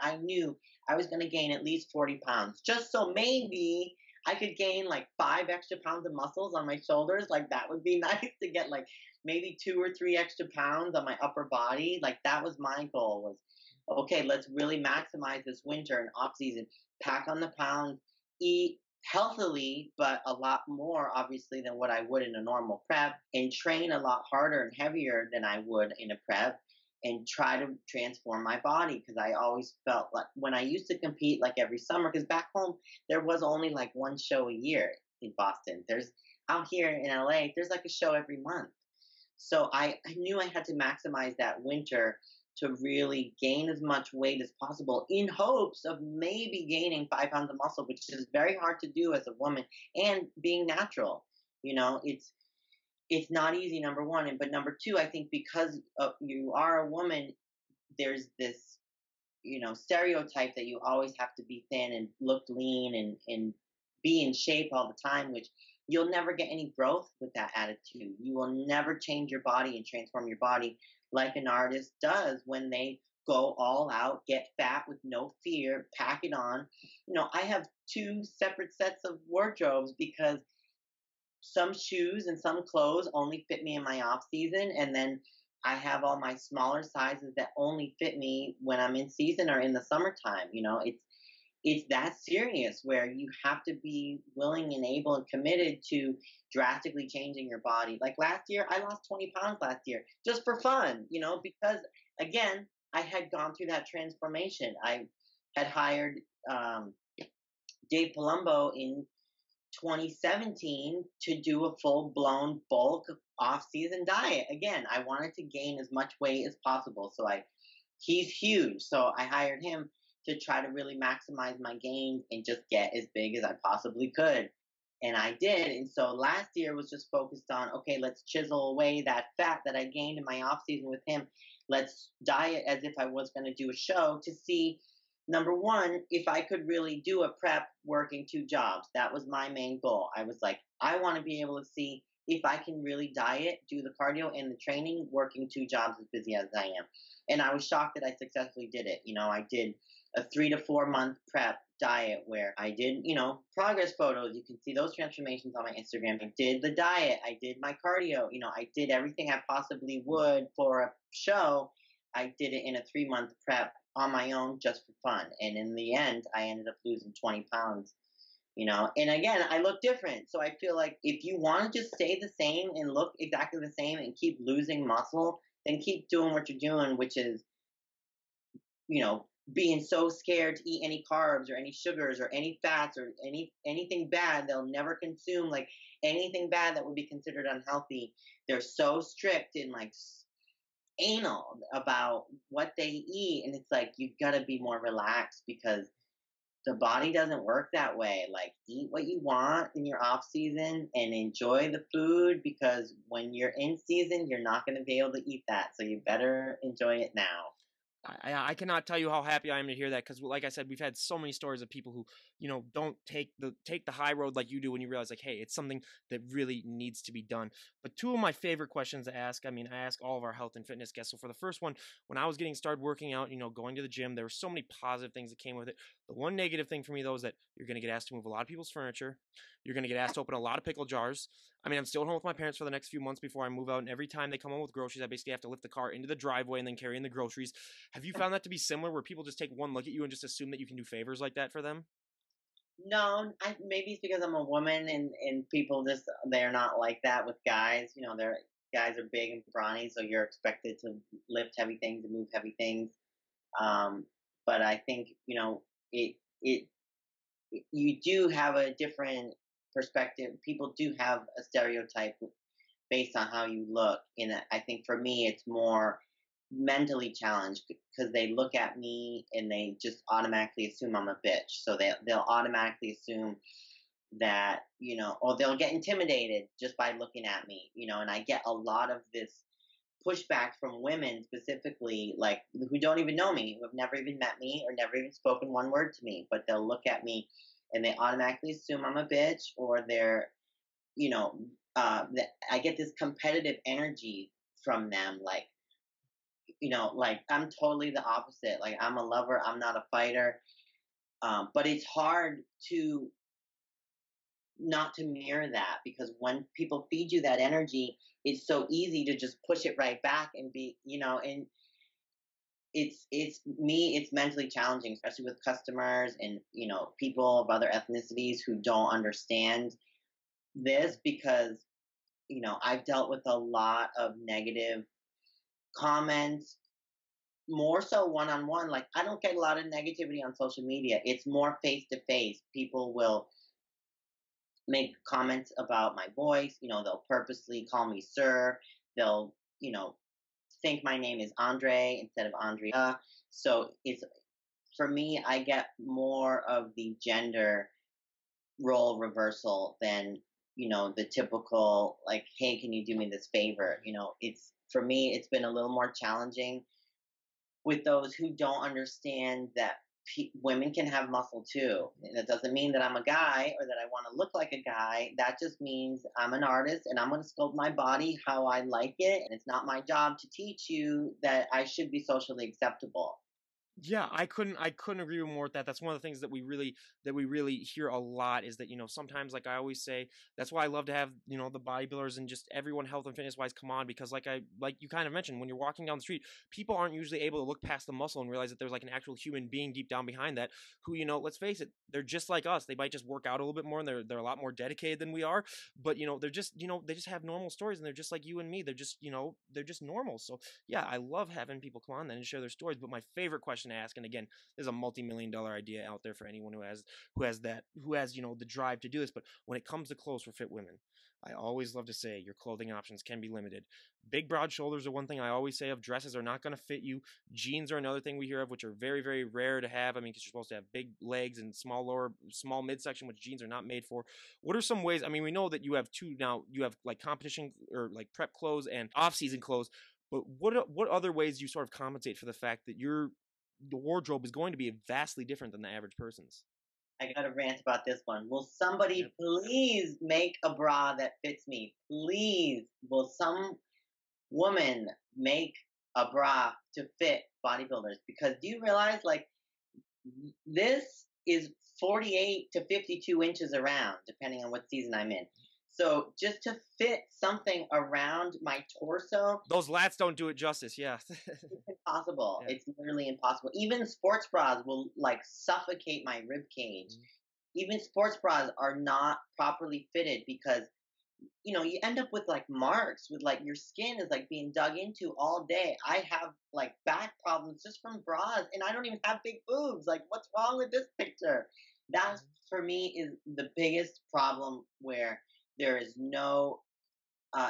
I knew I was gonna gain at least 40 pounds. Just so maybe I could gain like 5 extra pounds of muscles on my shoulders. Like that would be nice to get like maybe 2 or 3 extra pounds on my upper body. Like that was my goal was okay, let's really maximize this winter and off season, pack on the pounds, eat healthily, but a lot more obviously than what I would in a normal prep, and train a lot harder and heavier than I would in a prep, and try to transform my body because I always felt like when I used to compete like every summer, because back home there was only like one show a year in Boston. There's out here in LA, there's like a show every month. So I knew I had to maximize that winter to really gain as much weight as possible in hopes of maybe gaining 5 pounds of muscle, which is very hard to do as a woman and being natural. It's not easy, number one. But number two, I think because you are a woman, there's this, stereotype that you always have to be thin and look lean and be in shape all the time, which you'll never get any growth with that attitude. You will never change your body and transform your body like an artist does when they go all out, get fat with no fear, pack it on. I have two separate sets of wardrobes because some shoes and some clothes only fit me in my off season, and then I have all my smaller sizes that only fit me when I'm in season or in the summertime. It's that serious where you have to be willing and able and committed to drastically changing your body. Like last year, I lost 20 pounds last year just for fun, because again, I had gone through that transformation. I had hired Dave Palumbo in 2017 to do a full blown bulk off season diet. Again, I wanted to gain as much weight as possible. He's huge. So I hired him to try to really maximize my gains and just get as big as I possibly could. And I did. And so last year was just focused on, okay, let's chisel away that fat that I gained in my off season with him. Let's diet as if I was going to do a show to see, number one, if I could really do a prep working 2 jobs. That was my main goal. I was like, I want to be able to see if I can really diet, do the cardio and the training, working 2 jobs as busy as I am. And I was shocked that I successfully did it. I did a 3 to 4 month prep diet where I did, progress photos. You can see those transformations on my Instagram. I did the diet. I did my cardio. I did everything I possibly would for a show. I did it in a 3 month prep on my own just for fun. And in the end, I ended up losing 20 pounds. And again, I look different. So I feel like if you want to just stay the same and look exactly the same and keep losing muscle, then keep doing what you're doing, which is, being so scared to eat any carbs or any sugars or any fats or anything bad. They'll never consume like anything bad that would be considered unhealthy. They're so strict and like anal about what they eat, and it's like you've got to be more relaxed because the body doesn't work that way. Like eat what you want in your off season and enjoy the food, because when you're in season you're not going to be able to eat that, so you better enjoy it now. I cannot tell you how happy I am to hear that, because like I said, we've had so many stories of people who don't take the high road like you do when you realize like, hey, it's something that really needs to be done. But two of my favorite questions to ask, I ask all of our health and fitness guests. So for the first one, when I was getting started working out, going to the gym, there were so many positive things that came with it. The one negative thing for me though is that you're going to get asked to move a lot of people's furniture. You're going to get asked to open a lot of pickle jars. I'm still at home with my parents for the next few months before I move out, and every time they come home with groceries, I basically have to lift the car into the driveway and then carry in the groceries. Have you found that to be similar, where people just take one look at you and just assume that you can do favors like that for them? No, maybe it's because I'm a woman and people just, they're not like that with guys. They're guys are big and brawny, so you're expected to lift heavy things and move heavy things. But I think it it you do have a different perspective. People do have a stereotype based on how you look, and I think for me it's more mentally challenged because they look at me and they just automatically assume I'm a bitch. So they'll automatically assume that, or they'll get intimidated just by looking at me, and I get a lot of this pushback from women specifically, like who don't even know me, who have never even met me or never even spoken one word to me, but they'll look at me and they automatically assume I'm a bitch, or they're, you know, I get this competitive energy from them, like I'm totally the opposite. Like I'm a lover, I'm not a fighter. But it's hard to not to mirror that, because when people feed you that energy, it's so easy to just push it right back and be, and it's mentally challenging, especially with customers and people of other ethnicities who don't understand this, because I've dealt with a lot of negative comments, more so one on one. Like I don't get a lot of negativity on social media. It's more face to face. People will make comments about my voice. They'll purposely call me sir. They'll, think my name is Andre instead of Andrea. So it's for me, I get more of the gender role reversal than, the typical like, hey, can you do me this favor? It's for me, it's been a little more challenging with those who don't understand that women can have muscle too. And that doesn't mean that I'm a guy or that I want to look like a guy. That just means I'm an artist and I'm going to sculpt my body how I like it. And it's not my job to teach you that I should be socially acceptable. Yeah, I couldn't agree more with that. That's one of the things that we really hear a lot, is that, sometimes, like I always say, that's why I love to have, the bodybuilders and just everyone health and fitness wise come on, because like you kind of mentioned, when you're walking down the street, people aren't usually able to look past the muscle and realize that there's like an actual human being deep down behind that, who, let's face it, they're just like us. They might just work out a little bit more and they're a lot more dedicated than we are, but they're just, they just have normal stories and they're just like you and me. They're just normal. So yeah, I love having people come on then and share their stories. But my favorite question to ask, and again, there's a multi-million-dollar idea out there for anyone who has the drive to do this. But when it comes to clothes for fit women, I always love to say your clothing options can be limited. Big broad shoulders are one thing I always say of. Dresses are not going to fit you. Jeans are another thing we hear of, which are very, very rare to have. I mean, because you're supposed to have big legs and small midsection, which jeans are not made for. What are some ways? I mean, we know that you have two now. You have like competition or like prep clothes and off-season clothes. But what other ways do you sort of compensate for the fact that the wardrobe is going to be vastly different than the average person's? I got to rant about this one. Will somebody Yep. please make a bra that fits me? Please. Will some woman make a bra to fit bodybuilders? Because do you realize, like, this is 48 to 52 inches around, depending on what season I'm in. So just to fit something around my torso, Those lats don't do it justice. Yeah. it's impossible. Yeah. It's literally impossible. Even sports bras will like suffocate my rib cage. Mhm. Even sports bras are not properly fitted because you end up with like marks, with like your skin is like being dug into all day. I have like back problems just from bras, and I don't even have big boobs. Like, what's wrong with this picture? That Mhm. for me is the biggest problem, where there is no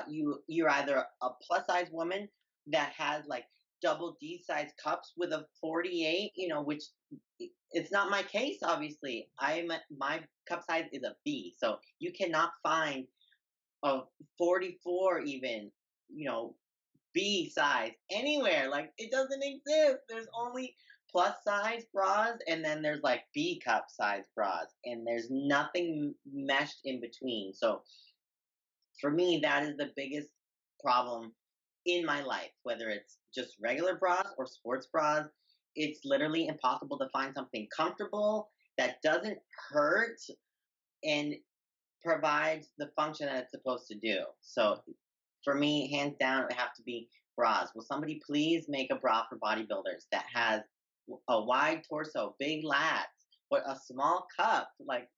you're either a plus size woman that has like double D size cups with a 48, which it's not my case. Obviously, my cup size is a B, so you cannot find a 44 even, you know, B size anywhere. Like it doesn't exist. There's only plus size bras, and then there's like B cup size bras, and there's nothing meshed in between. So for me, that is the biggest problem in my life, whether it's just regular bras or sports bras. It's literally impossible to find something comfortable that doesn't hurt and provides the function that it's supposed to do. So for me, hands down, it would have to be bras. Will somebody please make a bra for bodybuilders that has a wide torso, big lats, but a small cup? Like,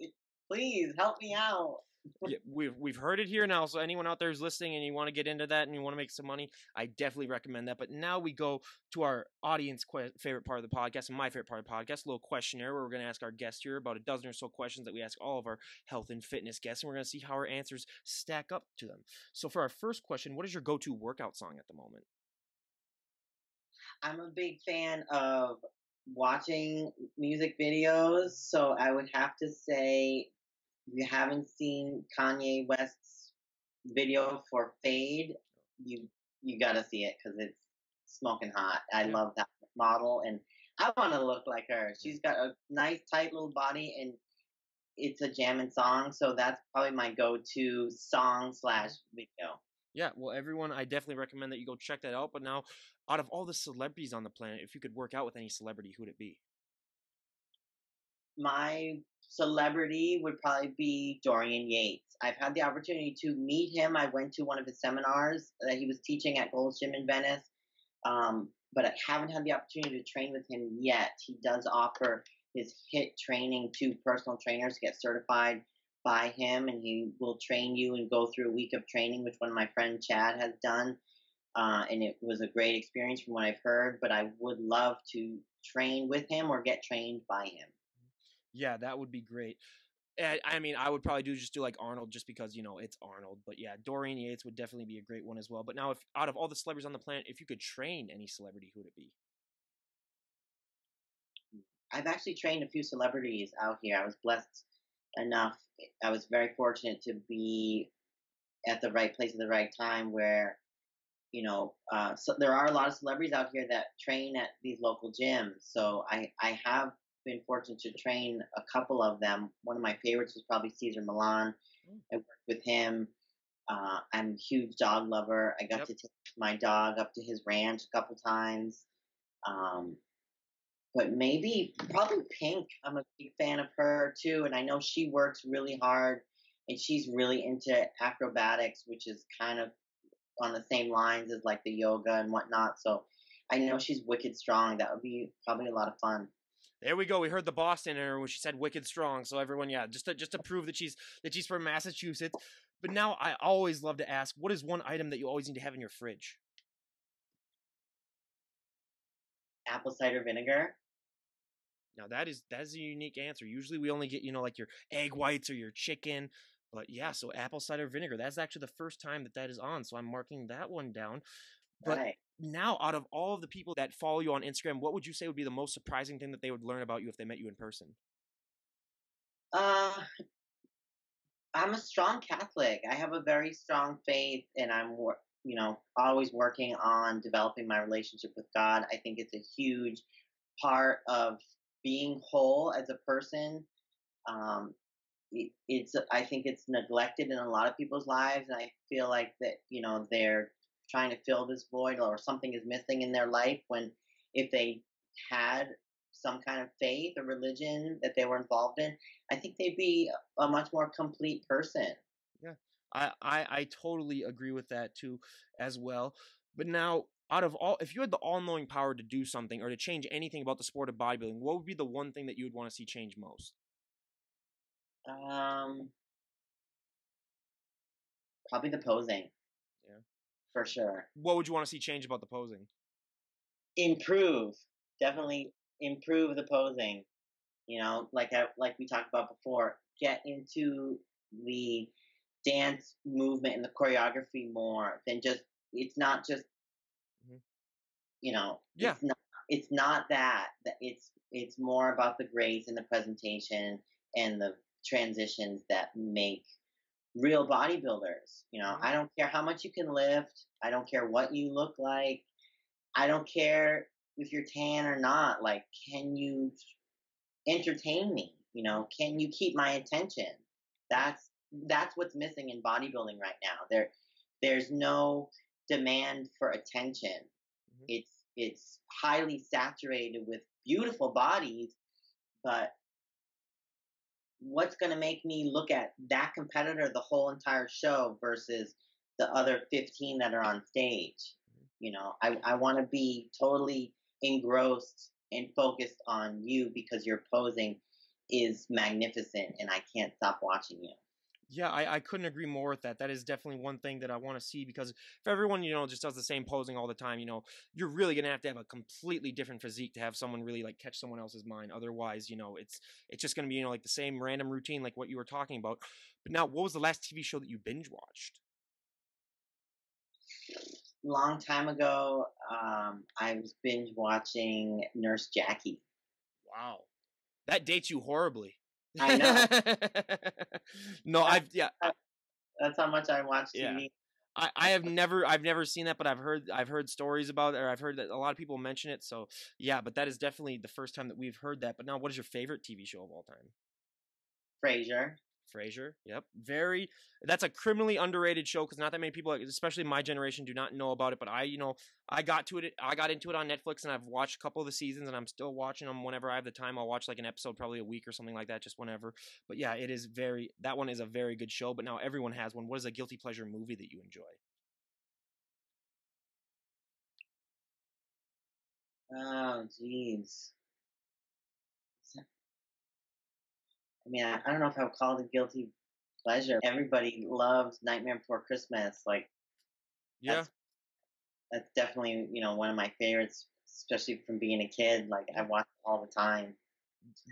please help me out. Yeah, we've heard it here now. So anyone out there who's listening and you want to get into that and you want to make some money, I definitely recommend that. But now we go to our audience favorite part of the podcast and my favorite part of the podcast, a little questionnaire where we're going to ask our guest here about a dozen or so questions that we ask all of our health and fitness guests, and we're going to see how our answers stack up to them. So for our first question, what is your go-to workout song at the moment? I'm a big fan of watching music videos, so I would have to say if you haven't seen Kanye West's video for Fade, you you got to see it because it's smoking hot. I Yeah. love that model, and I want to look like her. Yeah. She's got a nice, tight little body, and it's a jamming song, so that's probably my go-to song slash video. Yeah, well, everyone, I definitely recommend that you go check that out. But now, out of all the celebrities on the planet, if you could work out with any celebrity, who would it be? My celebrity would probably be Dorian Yates. I've had the opportunity to meet him. I went to one of his seminars that he was teaching at Gold's Gym in Venice, but I haven't had the opportunity to train with him yet. He does offer his HIT training to personal trainers to get certified by him, and he will train you and go through a week of training, which one of my friend Chad has done. And it was a great experience from what I've heard. But I would love to train with him or get trained by him. Yeah, that would be great. I mean, I would probably just do like Arnold, just because it's Arnold. But yeah, Dorian Yates would definitely be a great one as well. But now, if out of all the celebrities on the planet, if you could train any celebrity, who would it be? I've actually trained a few celebrities out here. I was blessed enough. I was very fortunate to be at the right place at the right time where, so there are a lot of celebrities out here that train at these local gyms. So I have been fortunate to train a couple of them. One of my favorites was probably Caesar Milan. Mm. I worked with him. I'm a huge dog lover. I got Yep. to take my dog up to his ranch a couple times. Um, but maybe probably Pink. I'm a big fan of her too, and I know she works really hard, and she's really into acrobatics, which is kind of on the same lines as like the yoga and whatnot. So I know she's wicked strong. That would be probably a lot of fun. There we go. We heard the Boston in her when she said "wicked strong." So everyone, yeah, just to prove that she's from Massachusetts. But now, I always love to ask, what is one item that you always need to have in your fridge? Apple cider vinegar. Now that is a unique answer. Usually we only get like your egg whites or your chicken, but yeah. So apple cider vinegar. That's actually the first time that is on. So I'm marking that one down. But Right. now, out of all of the people that follow you on Instagram, what would you say would be the most surprising thing that they would learn about you if they met you in person? Uh, I'm a strong Catholic. I have a very strong faith, and always working on developing my relationship with God. I think it's a huge part of being whole as a person. Um, I think it's neglected in a lot of people's lives, and I feel like that they're trying to fill this void or something is missing in their life when if they had some kind of faith or religion that they were involved in, I think they'd be a much more complete person. Yeah, I totally agree with that too, as well. But now, out of all, if you had the all-knowing power to do something or to change anything about the sport of bodybuilding, what would be the one thing that you would want to see change most? Um, Probably the posing Yeah. for sure. What would you want to see change about the posing? Improve, definitely improve the posing. Like we talked about before, get into the dance movement and the choreography more than just it's not just Mhm. you know Yeah. it's not that it's more about the grace and the presentation and the transitions that make real bodybuilders. Mhm. I don't care how much you can lift, I don't care what you look like, I don't care if you're tan or not. Like, can you entertain me? Can you keep my attention? That's what's missing in bodybuilding right now. There's no demand for attention. Mhm. It's highly saturated with beautiful bodies, but what's going to make me look at that competitor the whole entire show versus the other 15 that are on stage? I want to be totally engrossed and focused on you because your posing is magnificent and I can't stop watching you. Yeah, I couldn't agree more with that. That is definitely one thing that I want to see, because if everyone, just does the same posing all the time, you're really gonna have to have a completely different physique to have someone really like catch someone else's mind. Otherwise, it's just gonna be, like the same random routine like what you were talking about. But now, what was the last TV show that you binge watched? long time ago, I was binge watching Nurse Jackie. Wow. That dates you horribly. I know. No, That's, yeah, that's how much I watch yeah. TV. I've never seen that, but I've heard stories about it, or I've heard that a lot of people mention it. So yeah, but that is definitely the first time that we've heard that. But now, what is your favorite TV show of all time? Frasier. Frasier. Yep. Very. That's a criminally underrated show because not that many people, especially my generation, do not know about it. But I got to it. I got into it on Netflix, and I've watched a couple of the seasons, and I'm still watching them whenever I have the time. I'll watch like an episode, probably a week or something like that, just whenever. But yeah, it is very. That one is a very good show. But now everyone has one. What is a guilty pleasure movie that you enjoy? Oh, jeez. I mean, I don't know if I would call it a guilty pleasure. Everybody loves Nightmare Before Christmas. Like Yeah. that's that's definitely one of my favorites, especially from being a kid. Like I watch it all the time.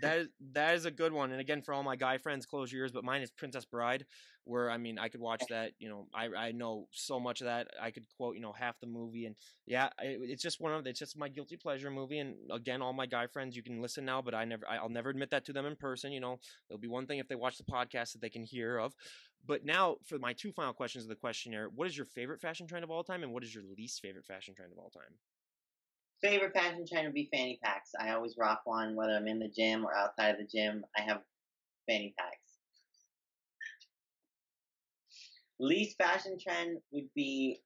That is a good one. And again, for all my guy friends, close your ears. But mine is Princess Bride, where I mean, I could watch that. I know so much of that. I could quote half the movie, and yeah, it's just it's just my guilty pleasure movie. And again, all my guy friends, you can listen now, but I'll never admit that to them in person. It'll be one thing if they watch the podcast that they can hear of. But now for my two final questions of the questionnaire, what is your favorite fashion trend of all time, and what is your least favorite fashion trend of all time? Favorite fashion trend would be fanny packs. I always rock one, whether I'm in the gym or outside of the gym. I have fanny packs. Least fashion trend would be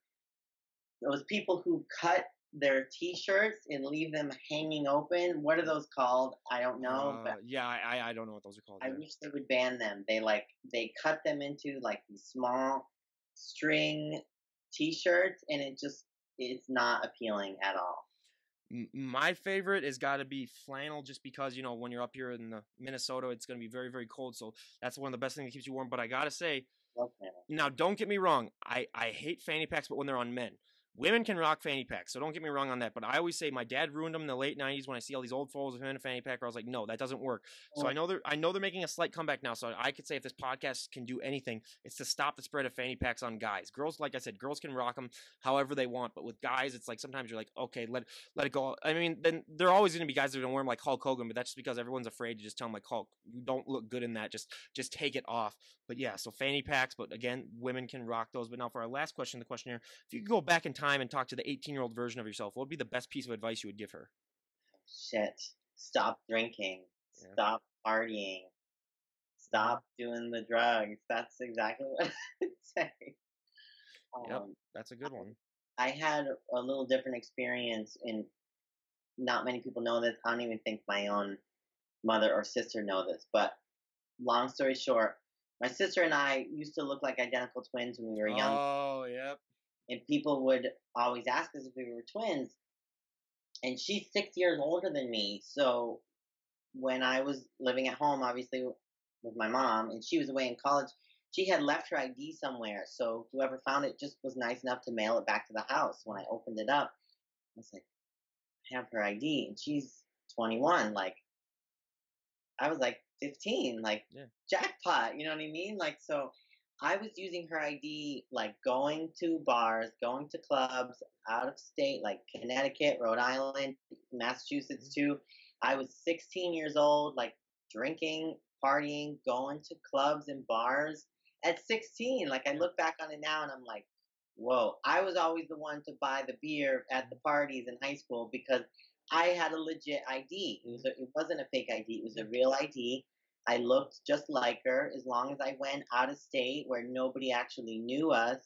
those people who cut their t-shirts and leave them hanging open. What are those called? I don't know, but Yeah, I don't know what those are called I either. wish they would ban them. They cut them into like these small string t-shirts, and it's not appealing at all. My favorite has got to be flannel, just because when you're up here in the Minnesota, it's going to be very, very cold. So that's one of the best things that keeps you warm. But I gotta say, Okay. now don't get me wrong, I hate fanny packs, but when they're on men. Women can rock fanny packs, so don't get me wrong on that. But I always say my dad ruined them in the late '90s when I see all these old photos of him in a fanny pack. Where I was like, no, that doesn't work. So Well, I know they're making a slight comeback now. So I could say if this podcast can do anything, it's to stop the spread of fanny packs on guys. Girls, like I said, girls can rock them however they want. But with guys, it's like sometimes you're like, okay, let it go. I mean, then there are always going to be guys that are going to wear them like Hulk Hogan, but that's just because everyone's afraid to just tell them like Hulk, you don't look good in that. Just take it off. But yeah, so fanny packs. But again, women can rock those. But now for our last question, the questionnaire: if you could go back in time and talk to the 18-year-old version of yourself, what would be the best piece of advice you would give her? shit. Stop drinking. Yeah. Stop partying. Stop doing the drugs. That's exactly what I would say. Yep, Um, that's a good one. I had a little different experience, and not many people know this. I don't even think my own mother or sister know this. But long story short, my sister and I used to look like identical twins when we were young, Oh, yep. and people would always ask us if we were twins. And she's 6 years older than me, so when I was living at home, obviously with my mom, and she was away in college, she had left her ID somewhere. So whoever found it just was nice enough to mail it back to the house. When I opened it up, I was like, I have her ID, and she's 21. Like I was like 15. Like Yeah. jackpot. You know what I mean? Like so. I was using her ID, like going to bars, going to clubs out of state, like Connecticut, Rhode Island, Massachusetts too. I was 16 years old, like drinking, partying, going to clubs and bars at 16. Like I look back on it now and I'm like, whoa, I was always the one to buy the beer at the parties in high school because I had a legit ID. It wasn't a fake ID, it was a real ID. I looked just like her. As long as I went out of state where nobody actually knew us,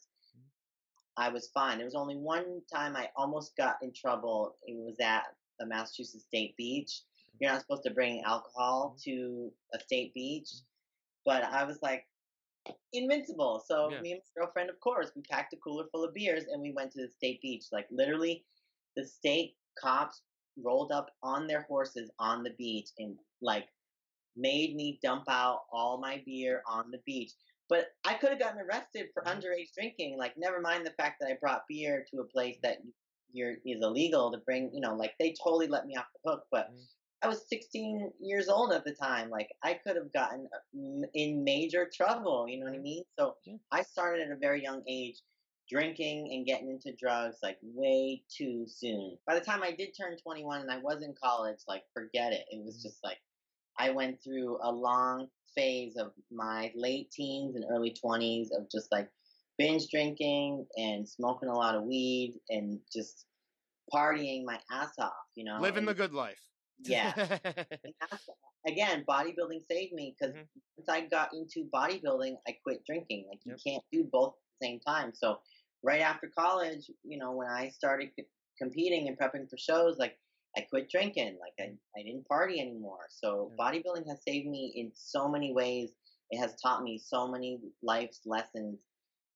I was fine. There was only one time I almost got in trouble. It was at the Massachusetts State Beach. You're not supposed to bring alcohol to a state beach, but I was like invincible. So Yeah. me and my girlfriend, of course, we packed a cooler full of beers and we went to the state beach. Like literally, the state cops rolled up on their horses on the beach and like made me dump out all my beer on the beach. But I could have gotten arrested for underage drinking. Like, never mind the fact that I brought beer to a place that is illegal to bring. Like they totally let me off the hook. But I was 16 years old at the time. Like, I could have gotten in major trouble. You know what I mean? So Yeah. I started at a very young age drinking and getting into drugs like way too soon. By the time I did turn 21 and I was in college, like forget it. It was just like I went through a long phase of my late teens and early 20s of just like binge drinking and smoking a lot of weed and just partying my ass off, Living the and good life. yeah. And that's, again, bodybuilding saved me because Mhm. once I got into bodybuilding, I quit drinking. Like you Yep. can't do both at the same time. So right after college, when I started competing and prepping for shows, like I quit drinking. Like I didn't party anymore. So Yep. bodybuilding has saved me in so many ways. It has taught me so many life's lessons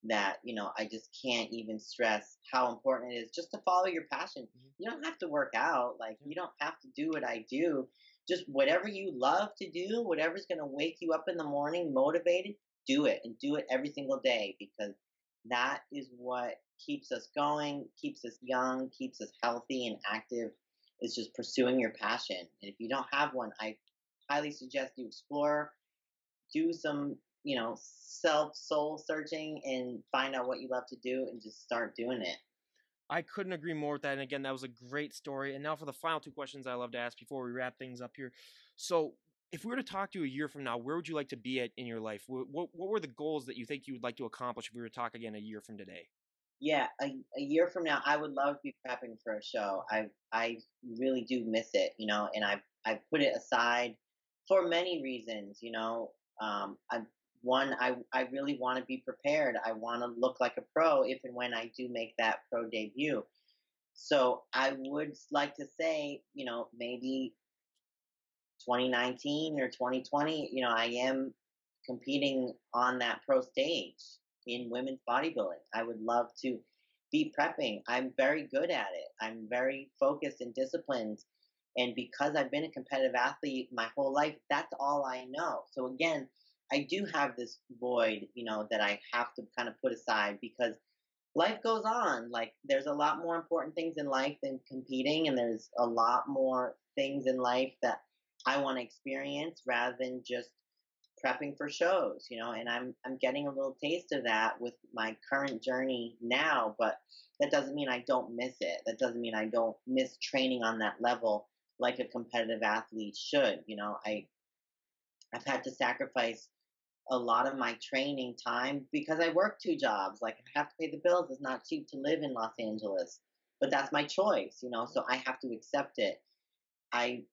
that I just can't even stress how important it is just to follow your passion. Mhm. You don't have to work out, like Yep. you don't have to do what I do. Just whatever you love to do, whatever's going to wake you up in the morning motivated, do it, and do it every single day, because that is what keeps us going, keeps us young, keeps us healthy and active. Is just pursuing your passion. And if you don't have one, I highly suggest you explore, do some, self soul searching and find out what you love to do and just start doing it. I couldn't agree more with that. And again, that was a great story. And now for the final two questions I love to ask before we wrap things up here. So, if we were to talk to you a year from now, where would you like to be at in your life? What were the goals that you think you would like to accomplish if we were to talk again a year from today? Yeah, a year from now, I would love to be prepping for a show. I really do miss it, and I've put it aside for many reasons. I one I really want to be prepared. I want to look like a pro if and when I do make that pro debut. So I would like to say, maybe 2019 or 2020, I am competing on that pro stage in women's bodybuilding. I would love to be prepping. I'm very good at it. I'm very focused and disciplined. And because I've been a competitive athlete my whole life, that's all I know. So again, I do have this void, that I have to kind of put aside because life goes on. Like there's a lot more important things in life than competing, and there's a lot more things in life that I want to experience rather than just prepping for shows, and I'm getting a little taste of that with my current journey now, but that doesn't mean I don't miss it. That doesn't mean I don't miss training on that level like a competitive athlete should. I've had to sacrifice a lot of my training time because I work two jobs. Like I have to pay the bills. It's not cheap to live in Los Angeles, but that's my choice, so I have to accept it. I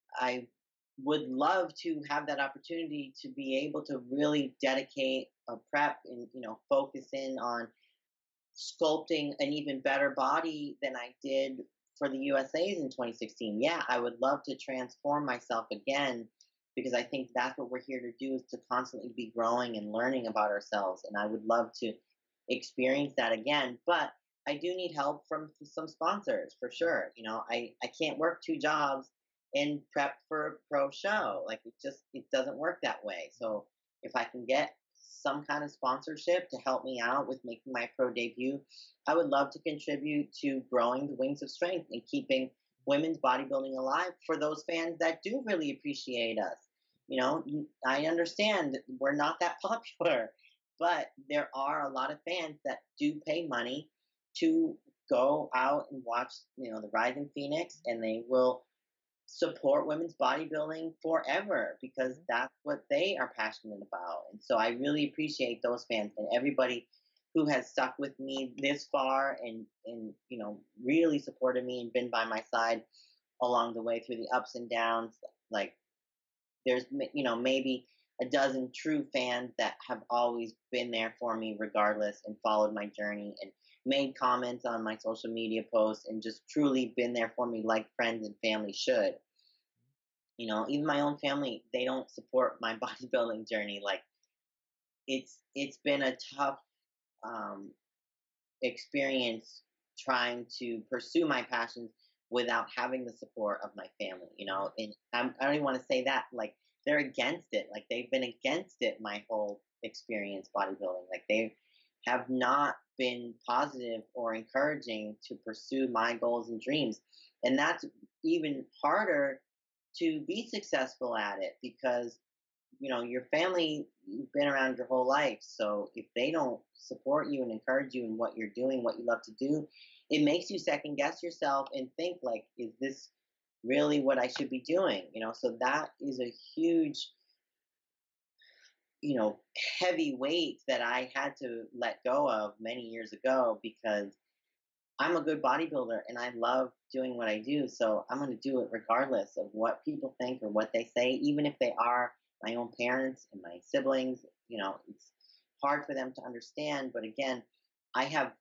would love to have that opportunity to be able to really dedicate a prep and focus in on sculpting an even better body than I did for the USA's in 2016. Yeah, I would love to transform myself again because I think that's what we're here to do, is to constantly be growing and learning about ourselves, and I would love to experience that again. But I do need help from some sponsors for sure. I can't work two jobs and prep for a pro show. Like it doesn't work that way. So if I can get some kind of sponsorship to help me out with making my pro debut, I would love to contribute to growing the Wings of Strength and keeping women's bodybuilding alive for those fans that do really appreciate us. I understand we're not that popular, but there are a lot of fans that do pay money to go out and watch, the Rising Phoenix, and they will support women's bodybuilding forever because Mhm. that's what they are passionate about. And so I really appreciate those fans and everybody who has stuck with me this far and really supported me and been by my side along the way through the ups and downs. Like there's maybe a dozen true fans that have always been there for me regardless and followed my journey and made comments on my social media posts and just truly been there for me like friends and family should. Even my own family, they don't support my bodybuilding journey. Like it's been a tough um experience trying to pursue my passions without having the support of my family, and I don't even want to say that. Like, they're against it. Like, they've been against it my whole experience bodybuilding. Like, they have not been positive or encouraging to pursue my goals and dreams. And that's even harder to be successful at it because your family, you've been around your whole life. So if they don't support you and encourage you in what you're doing, what you love to do, it makes you second guess yourself and think like, is this really what I should be doing? So that is a huge, you know, heavy weight that I had to let go of many years ago because I'm a good bodybuilder and I love doing what I do. So I'm going to do it regardless of what people think or what they say, even if they are my own parents and my siblings. It's hard for them to understand. But again, I have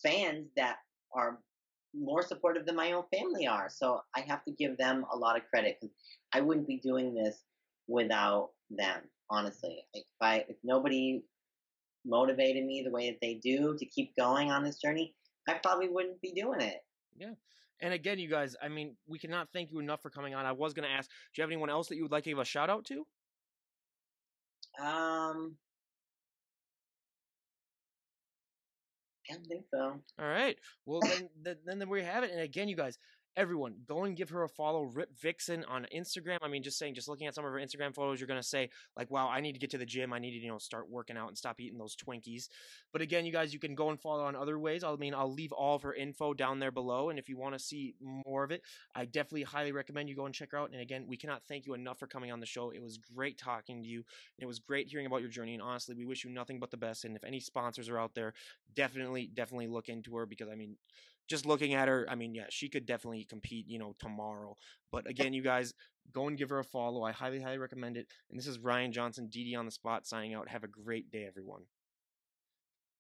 fans that are more supportive than my own family are. So I have to give them a lot of credit because I wouldn't be doing this without them, honestly. If nobody motivated me the way that they do to keep going on this journey, I probably wouldn't be doing it. Yeah. And again, you guys, I mean, we cannot thank you enough for coming on. I was going to ask, do you have anyone else that you would like to give a shout out to? Um, I don't think so. All right. Well, then we have it. And again, you guys, everyone, go and give her a follow. Ripped Vixen on Instagram. I mean, just looking at some of her Instagram photos, you're gonna say like, "Wow, I need to get to the gym. I need to, start working out and stop eating those Twinkies." But again, you guys, you can go and follow on other ways. I mean, I'll leave all of her info down there below, and if you want to see more of it, I definitely highly recommend you go and check her out. And again, we cannot thank you enough for coming on the show. It was great talking to you. And it was great hearing about your journey. And honestly, we wish you nothing but the best. And if any sponsors are out there, definitely look into her because I mean, just looking at her, I mean, yeah, she could definitely compete, tomorrow. But again, you guys, go and give her a follow. I highly recommend it. And this is Ryan Johnson, DD on the spot, signing out. Have a great day, everyone.